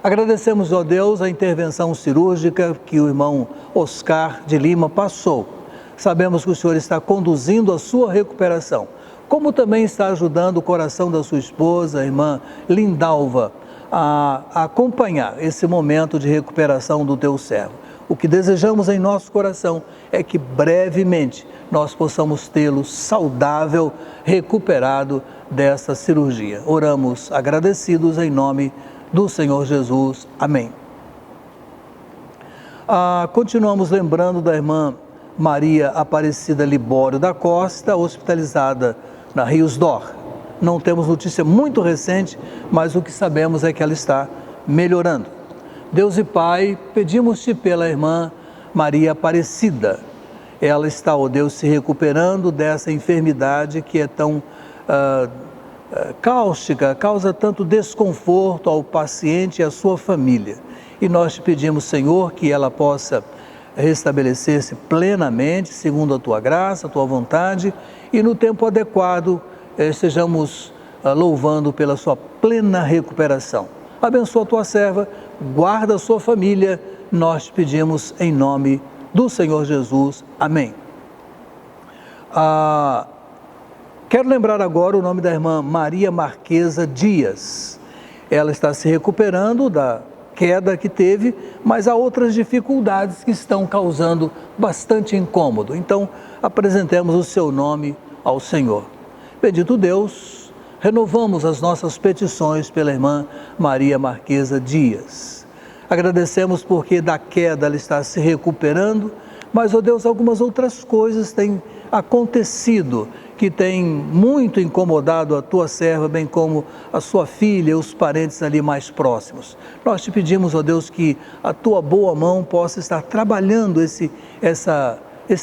Agradecemos a Deus a intervenção cirúrgica que o irmão Oscar de Lima passou. Sabemos que o Senhor está conduzindo a sua recuperação, como também está ajudando o coração da sua esposa, a irmã Lindalva, a acompanhar esse momento de recuperação do teu servo. O que desejamos em nosso coração é que brevemente nós possamos tê-lo saudável, recuperado dessa cirurgia. Oramos agradecidos em nome do Senhor Jesus. Amém. Continuamos lembrando da irmã Maria Aparecida Libório da Costa, hospitalizada na Rios d'Or. Não temos notícia muito recente, mas o que sabemos é que ela está melhorando. Deus e Pai, pedimos-te pela irmã Maria Aparecida. Ela está, ó Deus, se recuperando dessa enfermidade que é tão cáustica, causa tanto desconforto ao paciente e à sua família. E nós te pedimos, Senhor, que ela possa restabelecer-se plenamente, segundo a tua graça, a tua vontade, e no tempo adequado estejamos louvando pela sua plena recuperação. Abençoa a tua serva, guarda a sua família, nós te pedimos em nome do Senhor Jesus. Amém. Quero lembrar agora o nome da irmã Maria Marquesa Dias. Ela está se recuperando da queda que teve, mas há outras dificuldades que estão causando bastante incômodo. Então, apresentemos o seu nome ao Senhor. Bendito Deus, renovamos as nossas petições pela irmã Maria Marquesa Dias. Agradecemos porque da queda ela está se recuperando, mas, ó Deus, algumas outras coisas têm acontecido que tem muito incomodado a tua serva, bem como a sua filha e os parentes ali mais próximos. Nós te pedimos, ó Deus, que a tua boa mão possa estar trabalhando esse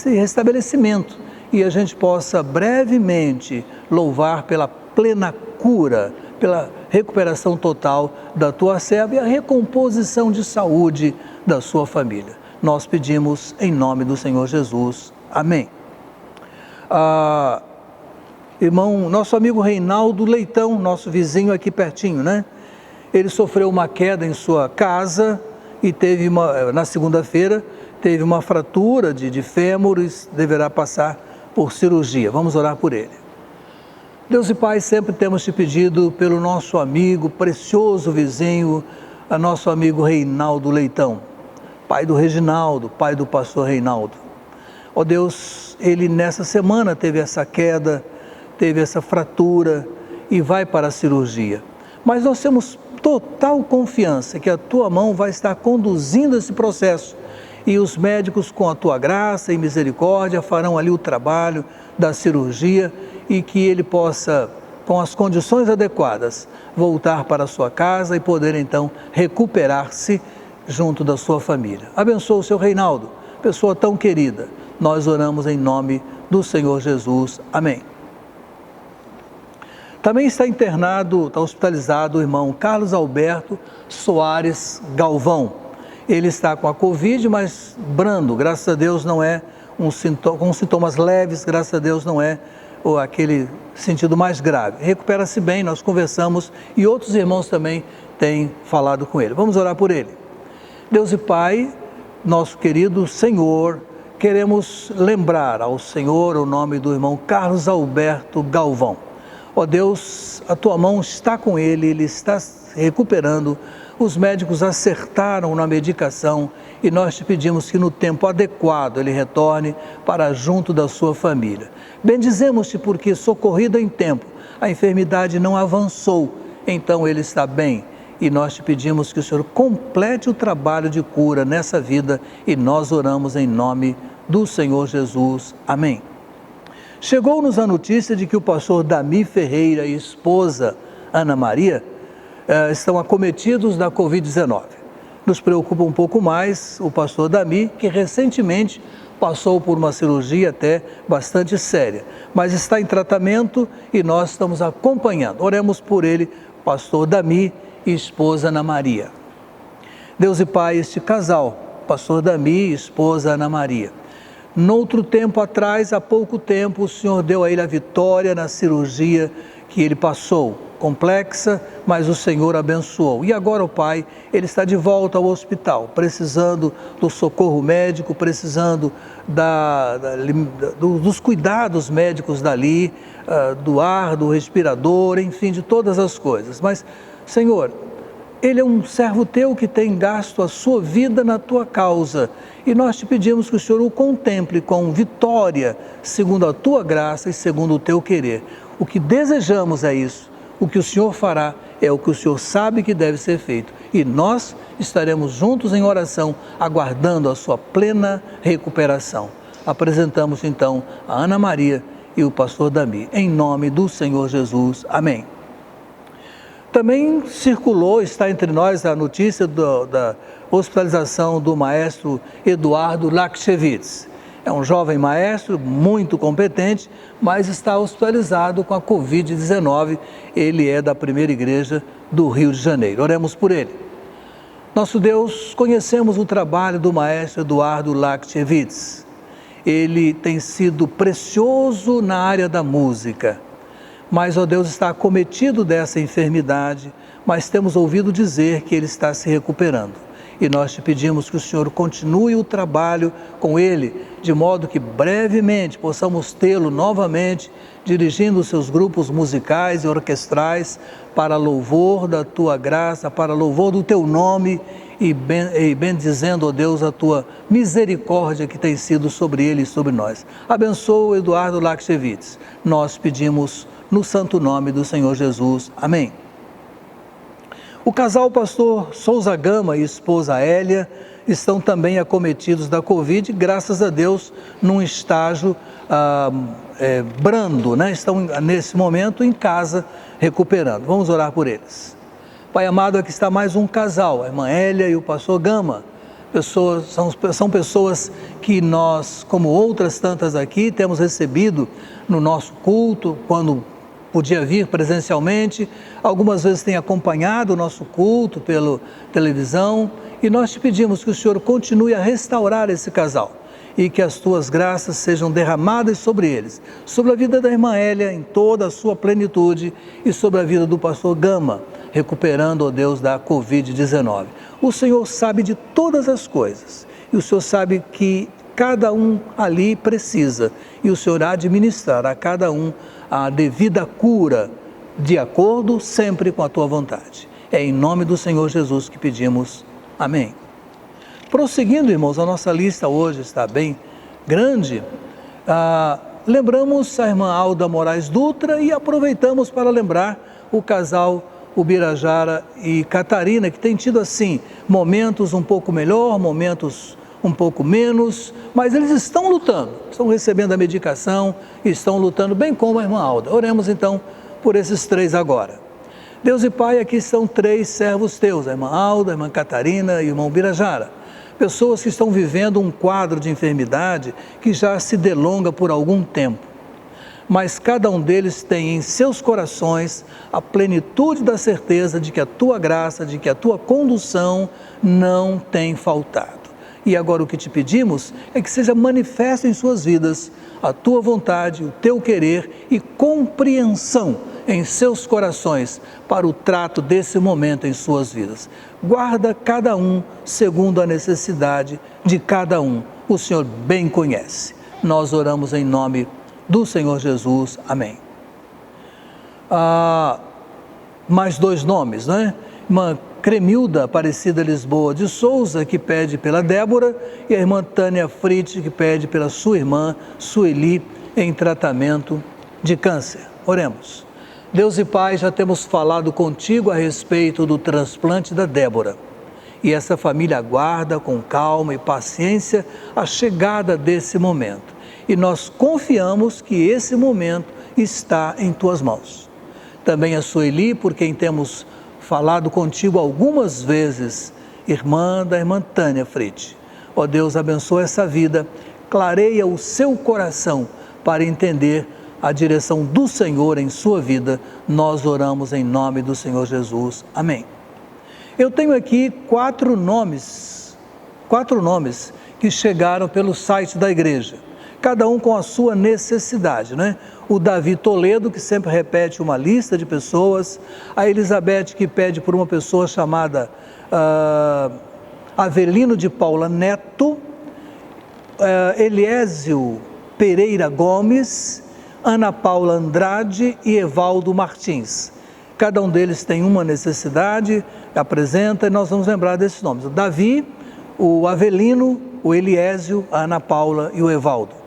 restabelecimento e a gente possa brevemente louvar pela plena cura, pela recuperação total da tua serva e a recomposição de saúde da sua família. Nós pedimos em nome do Senhor Jesus. Amém. Irmão, nosso amigo Reinaldo Leitão, nosso vizinho aqui pertinho, né? Ele sofreu uma queda em sua casa e teve na segunda-feira, teve uma fratura de fêmur e deverá passar por cirurgia. Vamos orar por ele. Deus e Pai, sempre temos te pedido pelo nosso amigo, precioso vizinho, a nosso amigo Reinaldo Leitão, pai do Reginaldo, pai do pastor Reinaldo. Ó Deus, ele nessa semana teve essa queda, teve essa fratura e vai para a cirurgia. Mas nós temos total confiança que a tua mão vai estar conduzindo esse processo e os médicos, com a tua graça e misericórdia, farão ali o trabalho da cirurgia e que ele possa, com as condições adequadas, voltar para a sua casa e poder então recuperar-se junto da sua família. Abençoa o seu Reinaldo, pessoa tão querida. Nós oramos em nome do Senhor Jesus. Amém. Também está internado, está hospitalizado o irmão Carlos Alberto Soares Galvão. Ele está com a Covid, mas brando, graças a Deus não é com sintomas leves, graças a Deus não é aquele sentido mais grave. Recupera-se bem, nós conversamos e outros irmãos também têm falado com ele. Vamos orar por ele. Deus e Pai, nosso querido Senhor, queremos lembrar ao Senhor o nome do irmão Carlos Alberto Galvão. Ó Deus, a tua mão está com ele, ele está se recuperando, os médicos acertaram na medicação e nós te pedimos que no tempo adequado ele retorne para junto da sua família. Bendizemos-te porque, socorrido em tempo, a enfermidade não avançou, então ele está bem. E nós te pedimos que o Senhor complete o trabalho de cura nessa vida e nós oramos em nome do Senhor Jesus. Amém. Chegou-nos a notícia de que o pastor Dami Ferreira e esposa Ana Maria estão acometidos da Covid-19. Nos preocupa um pouco mais o pastor Dami, que recentemente passou por uma cirurgia até bastante séria, mas está em tratamento e nós estamos acompanhando. Oremos por ele, pastor Dami e esposa Ana Maria. Deus e Pai, este casal, pastor Dami e esposa Ana Maria, noutro tempo atrás, há pouco tempo, o Senhor deu a ele a vitória na cirurgia que ele passou, complexa, mas o Senhor abençoou. E agora, o Pai, ele está de volta ao hospital, precisando do socorro médico, precisando dos cuidados médicos dali, do ar, do respirador, enfim, de todas as coisas. Mas, Senhor, ele é um servo teu que tem gasto a sua vida na tua causa e nós te pedimos que o Senhor o contemple com vitória, segundo a tua graça e segundo o teu querer. O que desejamos é isso, o que o Senhor fará é o que o Senhor sabe que deve ser feito e nós estaremos juntos em oração, aguardando a sua plena recuperação. Apresentamos então a Ana Maria e o pastor Dami, em nome do Senhor Jesus. Amém. Também circulou, está entre nós a notícia da hospitalização do maestro Eduardo Lakshevitz. É um jovem maestro, muito competente, mas está hospitalizado com a Covid-19. Ele é da primeira igreja do Rio de Janeiro. Oremos por ele. Nosso Deus, conhecemos o trabalho do maestro Eduardo Lakshevitz. Ele tem sido precioso na área da música, mas, ó Deus, está acometido dessa enfermidade, mas temos ouvido dizer que ele está se recuperando. E nós te pedimos que o Senhor continue o trabalho com ele, de modo que brevemente possamos tê-lo novamente dirigindo os seus grupos musicais e orquestrais para louvor da tua graça, para louvor do teu nome e bendizendo, ó Deus, a tua misericórdia que tem sido sobre ele e sobre nós. Abençoa o Eduardo Lakshevitz. Nós pedimos no santo nome do Senhor Jesus. Amém. O casal pastor Souza Gama e esposa Hélia estão também acometidos da Covid, graças a Deus, num estágio brando, né? Estão nesse momento em casa recuperando. Vamos orar por eles. Pai amado, aqui está mais um casal, a irmã Hélia e o pastor Gama. São pessoas que nós, como outras tantas aqui, temos recebido no nosso culto, quando podia vir presencialmente, algumas vezes tem acompanhado o nosso culto pela televisão, e nós te pedimos que o Senhor continue a restaurar esse casal e que as tuas graças sejam derramadas sobre eles, sobre a vida da irmã Hélia em toda a sua plenitude e sobre a vida do pastor Gama, recuperando, ó Deus, da Covid-19. O Senhor sabe de todas as coisas e o Senhor sabe que cada um ali precisa, e o Senhor há de ministrar a cada um a devida cura, de acordo sempre com a tua vontade. É em nome do Senhor Jesus que pedimos. Amém. Prosseguindo, irmãos, a nossa lista hoje está bem grande. Lembramos a irmã Alda Moraes Dutra e aproveitamos para lembrar o casal Ubirajara e Catarina, que tem tido assim momentos um pouco melhor, momentos um pouco menos, mas eles estão lutando, estão recebendo a medicação, estão lutando bem como a irmã Alda. Oremos então por esses três agora. Deus e Pai, aqui são três servos teus, a irmã Alda, a irmã Catarina e o irmão Birajara. Pessoas que estão vivendo um quadro de enfermidade que já se delonga por algum tempo. Mas cada um deles tem em seus corações a plenitude da certeza de que a tua graça, de que a tua condução não tem faltado. E agora o que te pedimos é que seja manifesto em suas vidas a tua vontade, o teu querer e compreensão em seus corações para o trato desse momento em suas vidas. Guarda cada um segundo a necessidade de cada um. O Senhor bem conhece. Nós oramos em nome do Senhor Jesus. Amém. Mais dois nomes, né? Irmã Cremilda Aparecida Lisboa de Souza, que pede pela Débora, e a irmã Tânia Fritz, que pede pela sua irmã Sueli, em tratamento de câncer. Oremos. Deus e Pai, já temos falado contigo a respeito do transplante da Débora, e essa família aguarda com calma e paciência a chegada desse momento, e nós confiamos que esse momento está em tuas mãos. Também a Sueli, por quem temos falado contigo algumas vezes, irmã da irmã Tânia Fritz. Ó Deus, abençoa essa vida, clareia o seu coração para entender a direção do Senhor em sua vida. Nós oramos em nome do Senhor Jesus. Amém. Eu tenho aqui quatro nomes que chegaram pelo site da igreja, cada um com a sua necessidade, né? O Davi Toledo, que sempre repete uma lista de pessoas, a Elizabeth, que pede por uma pessoa chamada Avelino de Paula Neto, Eliésio Pereira Gomes, Ana Paula Andrade e Evaldo Martins. Cada um deles tem uma necessidade, apresenta, e nós vamos lembrar desses nomes: o Davi, o Avelino, o Eliésio, a Ana Paula e o Evaldo.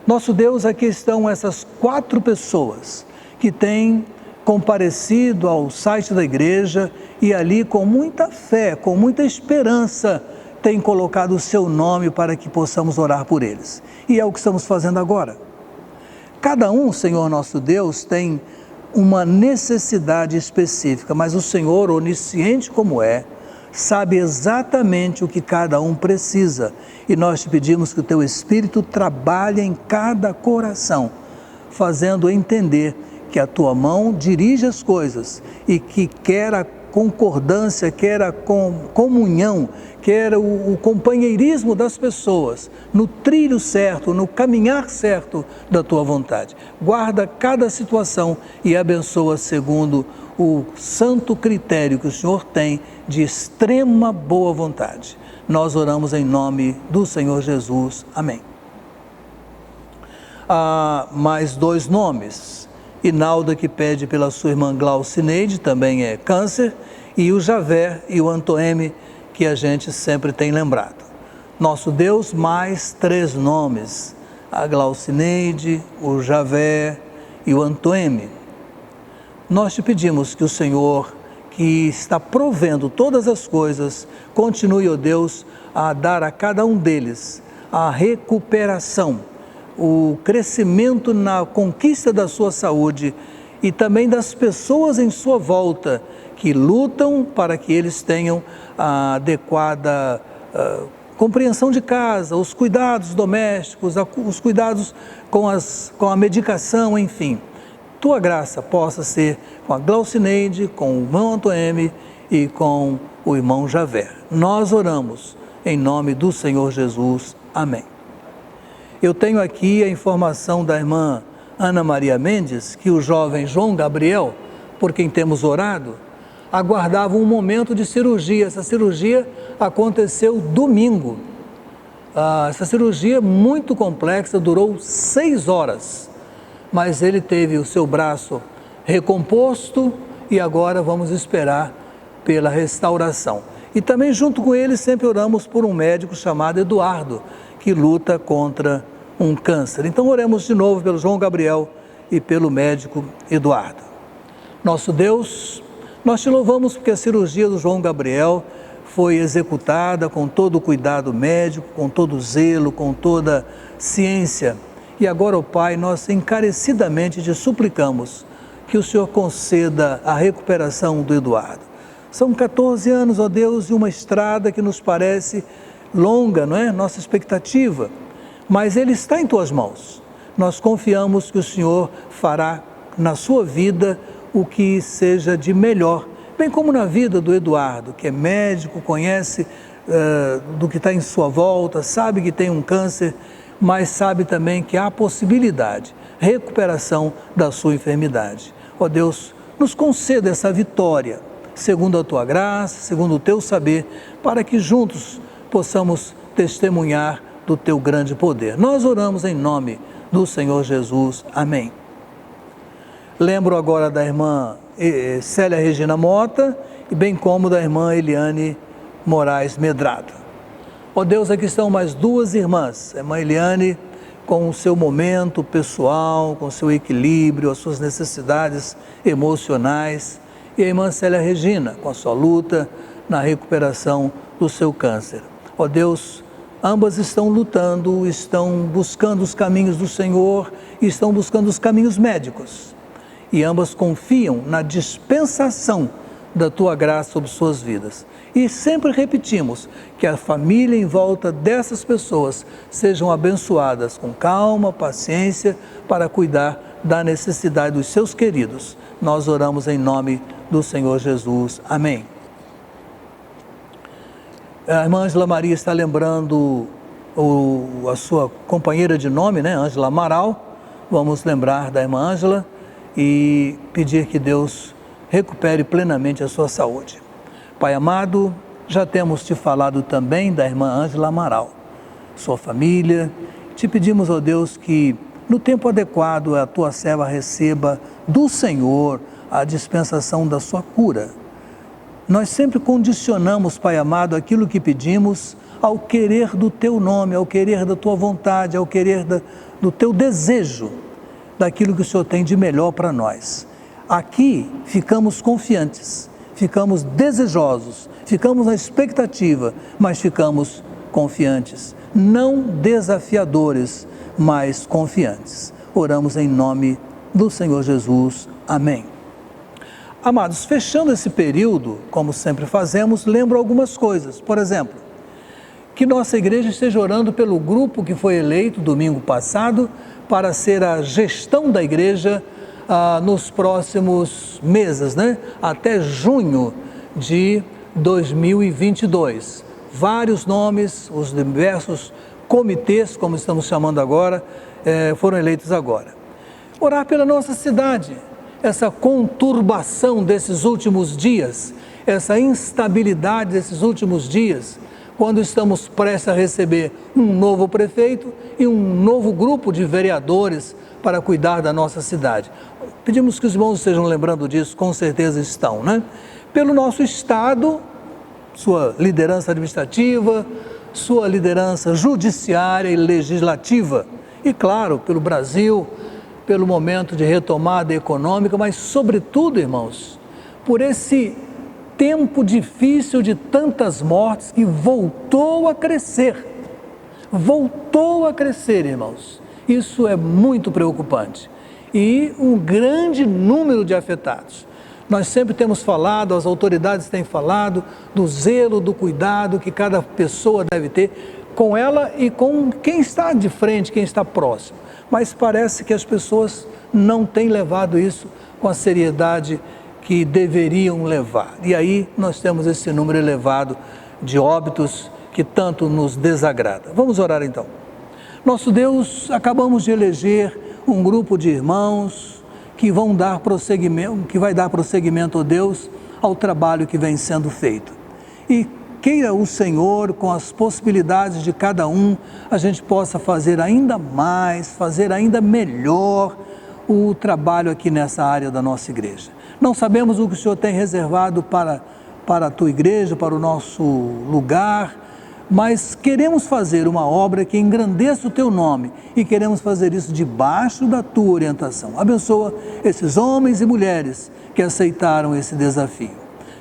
Nosso Deus, aqui estão essas quatro pessoas que têm comparecido ao site da igreja e ali com muita fé, com muita esperança, têm colocado o seu nome para que possamos orar por eles. E é o que estamos fazendo agora. Cada um, Senhor nosso Deus, tem uma necessidade específica, mas o Senhor, onisciente como é, sabe exatamente o que cada um precisa, e nós te pedimos que o teu Espírito trabalhe em cada coração, fazendo entender que a tua mão dirige as coisas e que quer a concordância, quer a comunhão, quer o companheirismo das pessoas no trilho certo, no caminhar certo da tua vontade. Guarda cada situação e abençoa segundo o santo critério que o Senhor tem de extrema boa vontade. Nós oramos em nome do Senhor Jesus. Amém. Há mais 2 nomes. Inalda, que pede pela sua irmã Glaucineide, também é câncer, e o Javé e o Antoeme, que a gente sempre tem lembrado. Nosso Deus, mais 3 nomes, a Glaucineide, o Javé e o Antoeme. Nós te pedimos que o Senhor, que está provendo todas as coisas, continue, ó Deus, a dar a cada um deles a recuperação, o crescimento na conquista da sua saúde e também das pessoas em sua volta que lutam para que eles tenham a adequada compreensão de casa, os cuidados domésticos, os cuidados com a medicação, enfim. Tua graça possa ser com a Glaucineide, com o irmão Antoeme e com o irmão Javé. Nós oramos em nome do Senhor Jesus. Amém. Eu tenho aqui a informação da irmã Ana Maria Mendes, que o jovem João Gabriel, por quem temos orado, aguardava um momento de cirurgia. Essa cirurgia aconteceu domingo. Essa cirurgia muito complexa, durou 6 horas, mas ele teve o seu braço recomposto e agora vamos esperar pela restauração. E também junto com ele sempre oramos por um médico chamado Eduardo, que luta contra um câncer. Então oremos de novo pelo João Gabriel e pelo médico Eduardo. Nosso Deus, nós te louvamos porque a cirurgia do João Gabriel foi executada com todo o cuidado médico, com todo o zelo, com toda ciência. E agora, ó Pai, nós encarecidamente te suplicamos que o Senhor conceda a recuperação do Eduardo. São 14 anos, ó Deus, e uma estrada que nos parece longa, não é? Nossa expectativa, mas ele está em tuas mãos. Nós confiamos que o Senhor fará na sua vida o que seja de melhor, bem como na vida do Eduardo, que é médico, conhece do que está em sua volta, sabe que tem um câncer, mas sabe também que há possibilidade, recuperação da sua enfermidade. Ó Deus, nos conceda essa vitória, segundo a tua graça, segundo o teu saber, para que juntos possamos testemunhar do teu grande poder. Nós oramos em nome do Senhor Jesus. Amém. Lembro agora da irmã Célia Regina Mota e bem como da irmã Eliane Moraes Medrado. Ó Deus, aqui estão mais 2 irmãs, a irmã Eliane com o seu momento pessoal, com o seu equilíbrio, as suas necessidades emocionais, e a irmã Célia Regina com a sua luta na recuperação do seu câncer. Ó Deus, ambas estão lutando, estão buscando os caminhos do Senhor, estão buscando os caminhos médicos. E ambas confiam na dispensação da tua graça sobre suas vidas. E sempre repetimos que a família em volta dessas pessoas sejam abençoadas com calma, paciência, para cuidar da necessidade dos seus queridos. Nós oramos em nome do Senhor Jesus. Amém. A irmã Ângela Maria está lembrando a sua companheira de nome, né, Ângela Amaral. Vamos lembrar da irmã Ângela e pedir que Deus recupere plenamente a sua saúde. Pai amado, já temos te falado também da irmã Ângela Amaral, sua família. Te pedimos, ó Deus, que no tempo adequado a tua serva receba do Senhor a dispensação da sua cura. Nós sempre condicionamos, Pai amado, aquilo que pedimos ao querer do teu nome, ao querer da tua vontade, ao querer do teu desejo, daquilo que o Senhor tem de melhor para nós. Aqui ficamos confiantes, ficamos desejosos, ficamos na expectativa, mas ficamos confiantes, não desafiadores, mas confiantes. Oramos em nome do Senhor Jesus. Amém. Amados, fechando esse período, como sempre fazemos, lembro algumas coisas. Por exemplo, que nossa igreja esteja orando pelo grupo que foi eleito domingo passado para ser a gestão da igreja nos próximos meses, né? Até junho, de 2022. Vários nomes, os diversos comitês, como estamos chamando agora, foram eleitos agora. Orar pela nossa cidade, essa conturbação desses últimos dias, essa instabilidade desses últimos dias, quando estamos prestes a receber um novo prefeito e um novo grupo de vereadores para cuidar da nossa cidade. Pedimos que os irmãos estejam lembrando disso, com certeza estão, né? Pelo nosso Estado, sua liderança administrativa, sua liderança judiciária e legislativa. E, claro, pelo Brasil, pelo momento de retomada econômica, mas, sobretudo, irmãos, por esse tempo difícil de tantas mortes que voltou a crescer. Voltou a crescer, irmãos. Isso é muito preocupante. E um grande número de afetados. Nós sempre temos falado, as autoridades têm falado do zelo, do cuidado que cada pessoa deve ter com ela e com quem está de frente, quem está próximo. Mas parece que as pessoas não têm levado isso com a seriedade que deveriam levar. E aí nós temos esse número elevado de óbitos que tanto nos desagrada. Vamos orar então. Nosso Deus, acabamos de eleger um grupo de irmãos que vão dar prosseguimento, que vai dar prosseguimento, ó Deus, ao trabalho que vem sendo feito. E queira o Senhor, com as possibilidades de cada um, a gente possa fazer ainda mais, fazer ainda melhor o trabalho aqui nessa área da nossa igreja. Não sabemos o que o Senhor tem reservado para a tua igreja, para o nosso lugar, mas queremos fazer uma obra que engrandeça o teu nome e queremos fazer isso debaixo da tua orientação. Abençoa esses homens e mulheres que aceitaram esse desafio.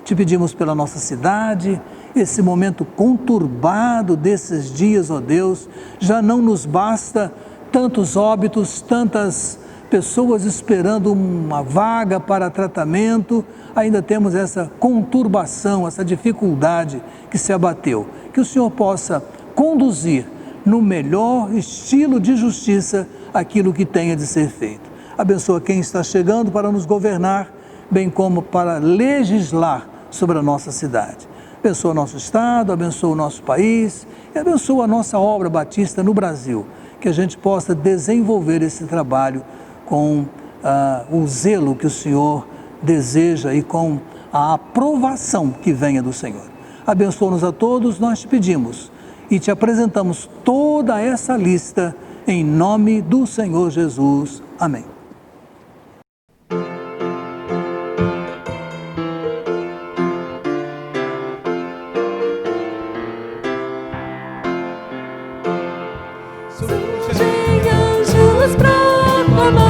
Te pedimos pela nossa cidade, esse momento conturbado desses dias, ó Deus, já não nos basta tantos óbitos, tantas pessoas esperando uma vaga para tratamento, ainda temos essa conturbação, essa dificuldade que se abateu. Que o Senhor possa conduzir no melhor estilo de justiça aquilo que tenha de ser feito. Abençoa quem está chegando para nos governar, bem como para legislar sobre a nossa cidade. Abençoa nosso Estado, abençoa o nosso país e abençoa a nossa obra batista no Brasil, que a gente possa desenvolver esse trabalho com o zelo que o Senhor deseja e com a aprovação que venha do Senhor. Abençoa-nos a todos, nós te pedimos e te apresentamos toda essa lista em nome do Senhor Jesus. Amém. Oh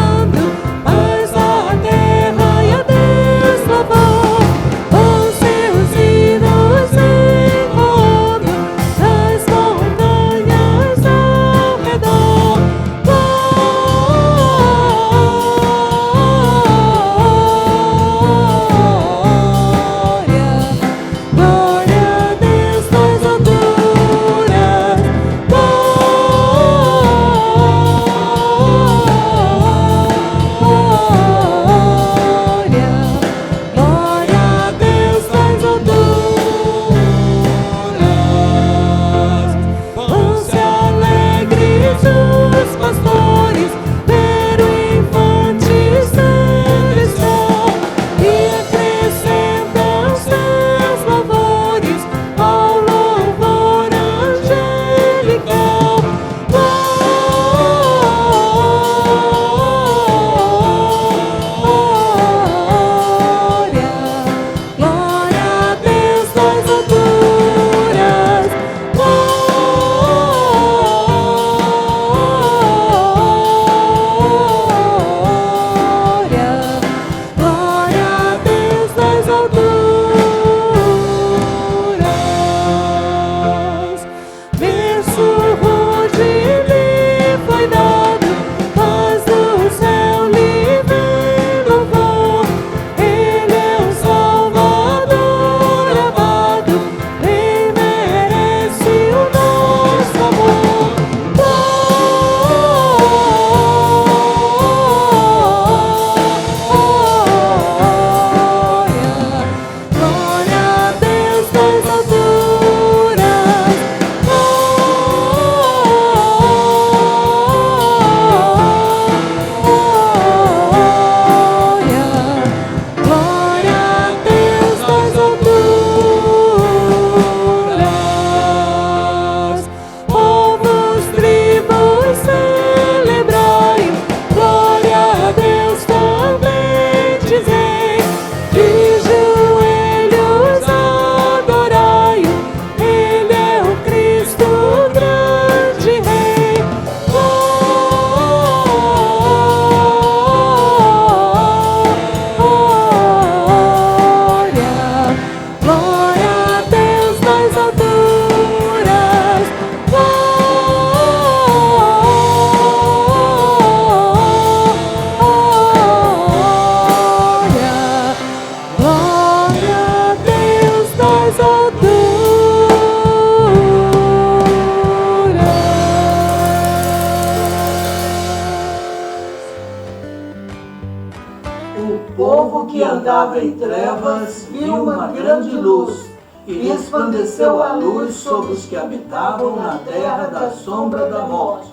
povo que andava em trevas viu uma grande luz, e resplandeceu a luz sobre os que habitavam na terra da sombra da morte.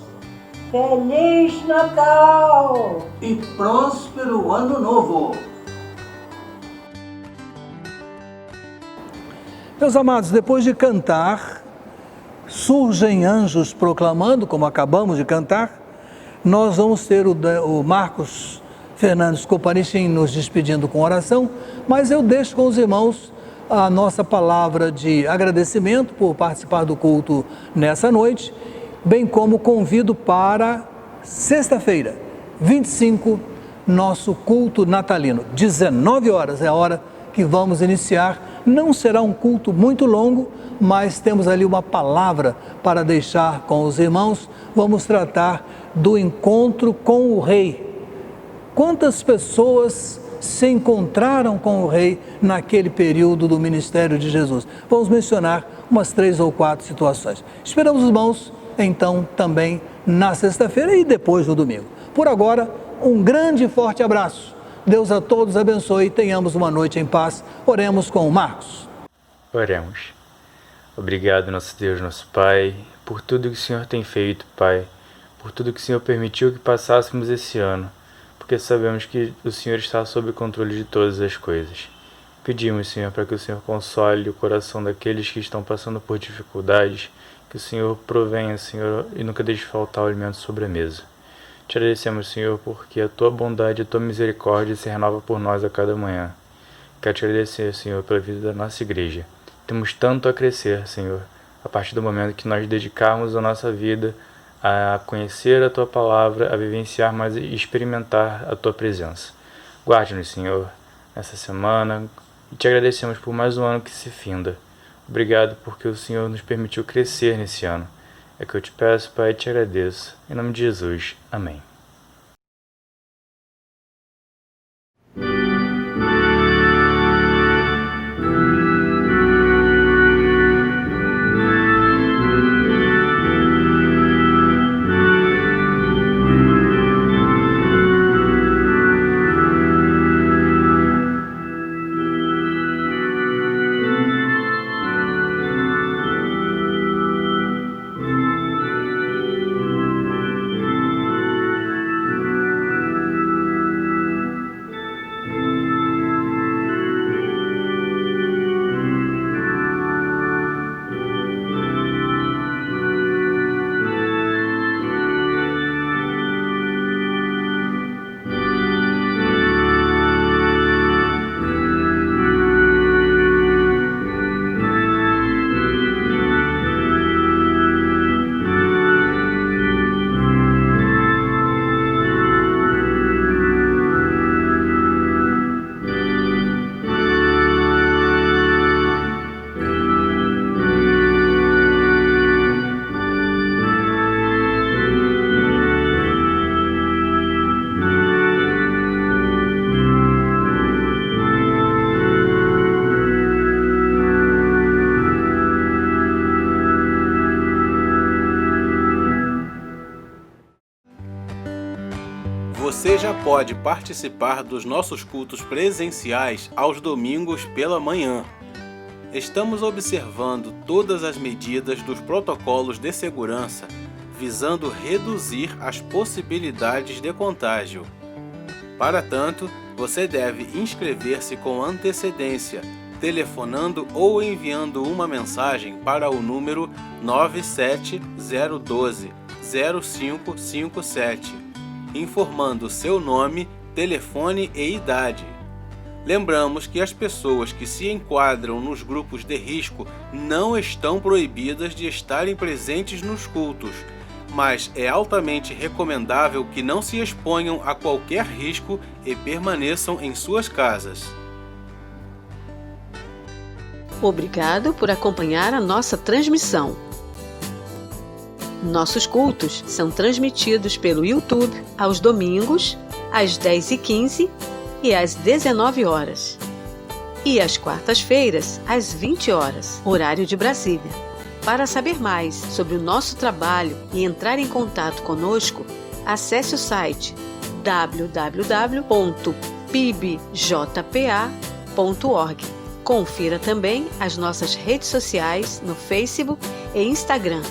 Feliz Natal! E próspero Ano Novo! Meus amados, depois de cantar, surgem anjos proclamando, como acabamos de cantar. Nós vamos ter o Marcos Fernandes Copanichim nos despedindo com oração, mas eu deixo com os irmãos a nossa palavra de agradecimento por participar do culto nessa noite, bem como convido para sexta-feira, 25, nosso culto natalino. 19 horas é a hora que vamos iniciar. Não será um culto muito longo, mas temos ali uma palavra para deixar com os irmãos. Vamos tratar do encontro com o Rei. Quantas pessoas se encontraram com o Rei naquele período do ministério de Jesus? Vamos mencionar umas 3 ou 4 situações. Esperamos os irmãos, então, também na sexta-feira e depois no domingo. Por agora, um grande e forte abraço. Deus a todos abençoe e tenhamos uma noite em paz. Oremos com o Marcos. Oremos. Obrigado, nosso Deus, nosso Pai, por tudo que o Senhor tem feito, Pai, por tudo que o Senhor permitiu que passássemos esse ano, porque sabemos que o Senhor está sob o controle de todas as coisas. Pedimos, Senhor, para que o Senhor console o coração daqueles que estão passando por dificuldades, que o Senhor provenha, Senhor, e nunca deixe faltar o alimento sobre a mesa. Te agradecemos, Senhor, porque a Tua bondade e a Tua misericórdia se renova por nós a cada manhã. Quero te agradecer, Senhor, pela vida da nossa igreja. Temos tanto a crescer, Senhor, a partir do momento que nós dedicarmos a nossa vida a conhecer a Tua palavra, a vivenciar mais e experimentar a Tua presença. Guarde-nos, Senhor, nessa semana e te agradecemos por mais um ano que se finda. Obrigado porque o Senhor nos permitiu crescer nesse ano. É que eu te peço, Pai, e te agradeço. Em nome de Jesus. Amém. Você já pode participar dos nossos cultos presenciais aos domingos pela manhã. Estamos observando todas as medidas dos protocolos de segurança, visando reduzir as possibilidades de contágio. Para tanto, você deve inscrever-se com antecedência, telefonando ou enviando uma mensagem para o número 97012-0557. informando seu nome, telefone e idade. Lembramos que as pessoas que se enquadram nos grupos de risco não estão proibidas de estarem presentes nos cultos, mas é altamente recomendável que não se exponham a qualquer risco e permaneçam em suas casas. Obrigado por acompanhar a nossa transmissão. Nossos cultos são transmitidos pelo YouTube aos domingos, às 10h15 e às 19 horas. E às quartas-feiras, às 20 horas, horário de Brasília. Para saber mais sobre o nosso trabalho e entrar em contato conosco, acesse o site www.pibcom.org. pibjpa.org. Confira também as nossas redes sociais no Facebook e Instagram.